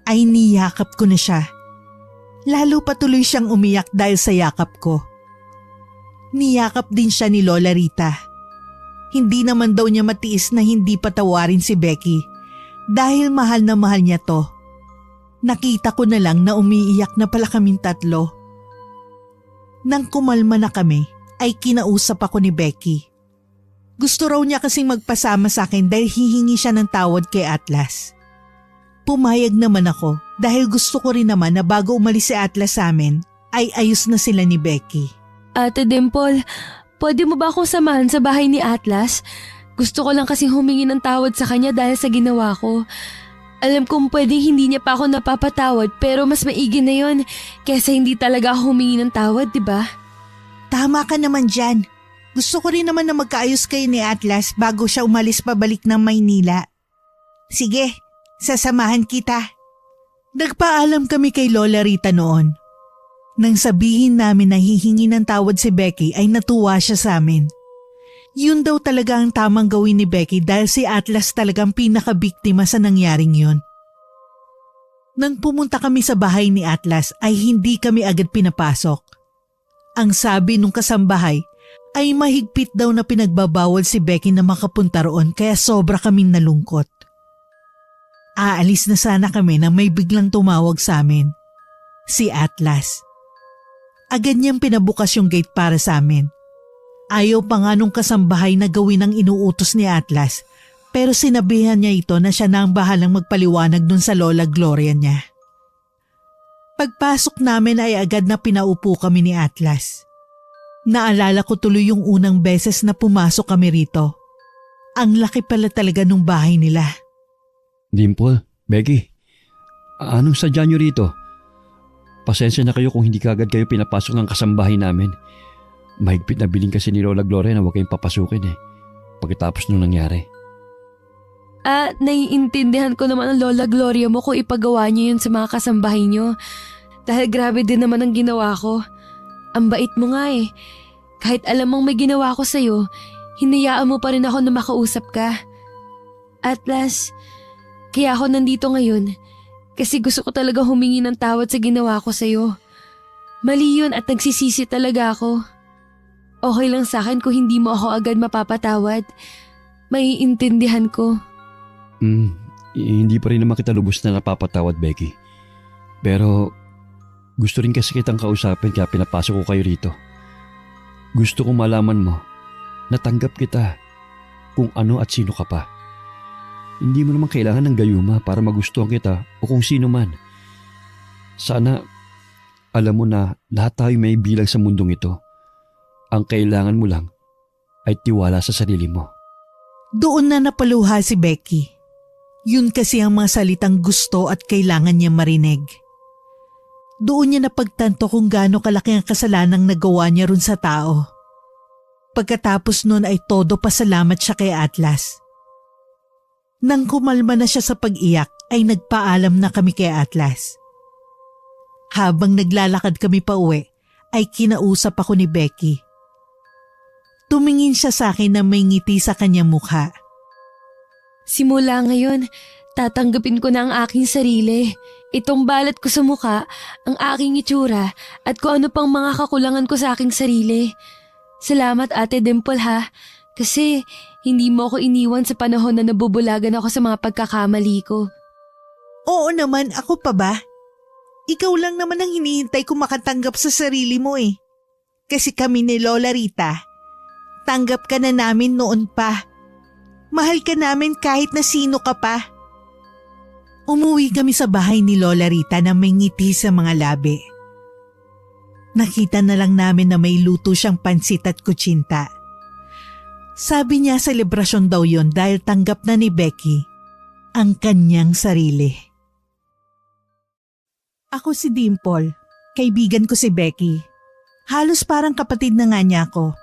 ay niyakap ko na siya. Lalo patuloy siyang umiyak dahil sa yakap ko. Niyakap din siya ni Lola Rita. Hindi naman daw niya matiis na hindi patawarin si Becky dahil mahal na mahal niya to. Nakita ko na lang na umiiyak na pala kaming tatlo. Nang kumalma na kami, ay kinausap ako ni Becky. Gusto raw niya kasing magpasama sa akin dahil hihingi siya ng tawad kay Atlas. Pumayag naman ako dahil gusto ko rin naman na bago umalis si Atlas sa amin, ay ayos na sila ni Becky. Ate Dimple, pwede mo ba akong samahan sa bahay ni Atlas? Gusto ko lang kasing humingi ng tawad sa kanya dahil sa ginawa ko. Alam kong pwedeng hindi niya pa ako napapatawad pero mas maigi na yon kesa hindi talaga ako humingi ng tawad, di ba? Tama ka naman dyan. Gusto ko rin naman na magkaayos kayo ni Atlas bago siya umalis pabalik ng Maynila. Sige, sasamahan kita. Nagpaalam kami kay Lola Rita noon. Nang sabihin namin na hihingi ng tawad si Becky ay natuwa siya sa amin. Yun daw talaga ang tamang gawin ni Becky dahil si Atlas talagang pinakabiktima sa nangyaring yun. Nang pumunta kami sa bahay ni Atlas ay hindi kami agad pinapasok. Ang sabi nung kasambahay ay mahigpit daw na pinagbabawal si Becky na makapunta roon kaya sobra kaming nalungkot. Aalis na sana kami nang may biglang tumawag sa amin. Si Atlas. Agad niyang pinabukas yung gate para sa amin. Ayaw pa nga nung kasambahay na gawin ang inuutos ni Atlas, pero sinabihan niya ito na siya na ang bahalang magpaliwanag dun sa Lola Gloria niya. Pagpasok namin ay agad na pinaupo kami ni Atlas. Naalala ko tuloy yung unang beses na pumasok kami rito. Ang laki pala talaga nung bahay nila. Dimple, Becky, anong sadya nyo rito? Pasensya na kayo kung hindi kaagad kayo pinapasok ng kasambahay namin. Mahigpit na biling kasi ni Lola Gloria na huwag kayong papasukin pagkatapos nung nangyari. Naiintindihan ko naman ang Lola Gloria mo kung ipagawa niyo yun sa mga kasambahay niyo. Dahil grabe din naman ang ginawa ko. Ang bait mo nga Kahit alam mong may ginawa ko sa'yo, hinayaan mo pa rin ako na makausap ka. Atlas, kaya ako nandito ngayon kasi gusto ko talaga humingi ng tawad sa ginawa ko sa'yo. Mali yun at nagsisisi talaga ako. Okay lang sa akin kung hindi mo ako agad mapapatawad. Maiintindihan ko. Hindi pa rin naman kita lubos na napapatawad, Becky. Pero gusto rin kasi kitang kausapin kaya pinapasok ko kayo rito. Gusto kong malaman mo, natanggap kita kung ano at sino ka pa. Hindi mo naman kailangan ng gayuma para magustuhan kita o kung sino man. Sana alam mo na lahat tayo may bilang sa mundong ito. Ang kailangan mo lang ay tiwala sa sarili mo. Doon na napaluha si Becky. Yun kasi ang mga salitang gusto at kailangan niya marinig. Doon niya napagtanto kung gaano kalaki ang kasalanang nagawa niya ron sa tao. Pagkatapos nun ay todo pasalamat siya kay Atlas. Nang kumalma na siya sa pag-iyak ay nagpaalam na kami kay Atlas. Habang naglalakad kami pa uwi ay kinausap ako ni Becky. Tumingin siya sa akin na may ngiti sa kanyang mukha. Simula ngayon, tatanggapin ko na ang aking sarili. Itong balat ko sa mukha, ang aking itsura at kung ano pang mga kakulangan ko sa aking sarili. Salamat Ate Dimple ha, kasi hindi mo ako iniwan sa panahon na nabubulagan ako sa mga pagkakamali ko. Oo naman, ako pa ba? Ikaw lang naman ang hinihintay ko makatanggap sa sarili mo Kasi kami ni Lola Rita, tanggap ka na namin noon pa. Mahal ka namin kahit na sino ka pa. Umuwi kami sa bahay ni Lola Rita na may ngiti sa mga labi. Nakita na lang namin na may luto siyang pansit at kutsinta. Sabi niya selebrasyon daw yon dahil tanggap na ni Becky ang kanyang sarili. Ako si Dimple, kaibigan ko si Becky. Halos parang kapatid na nga niya ako.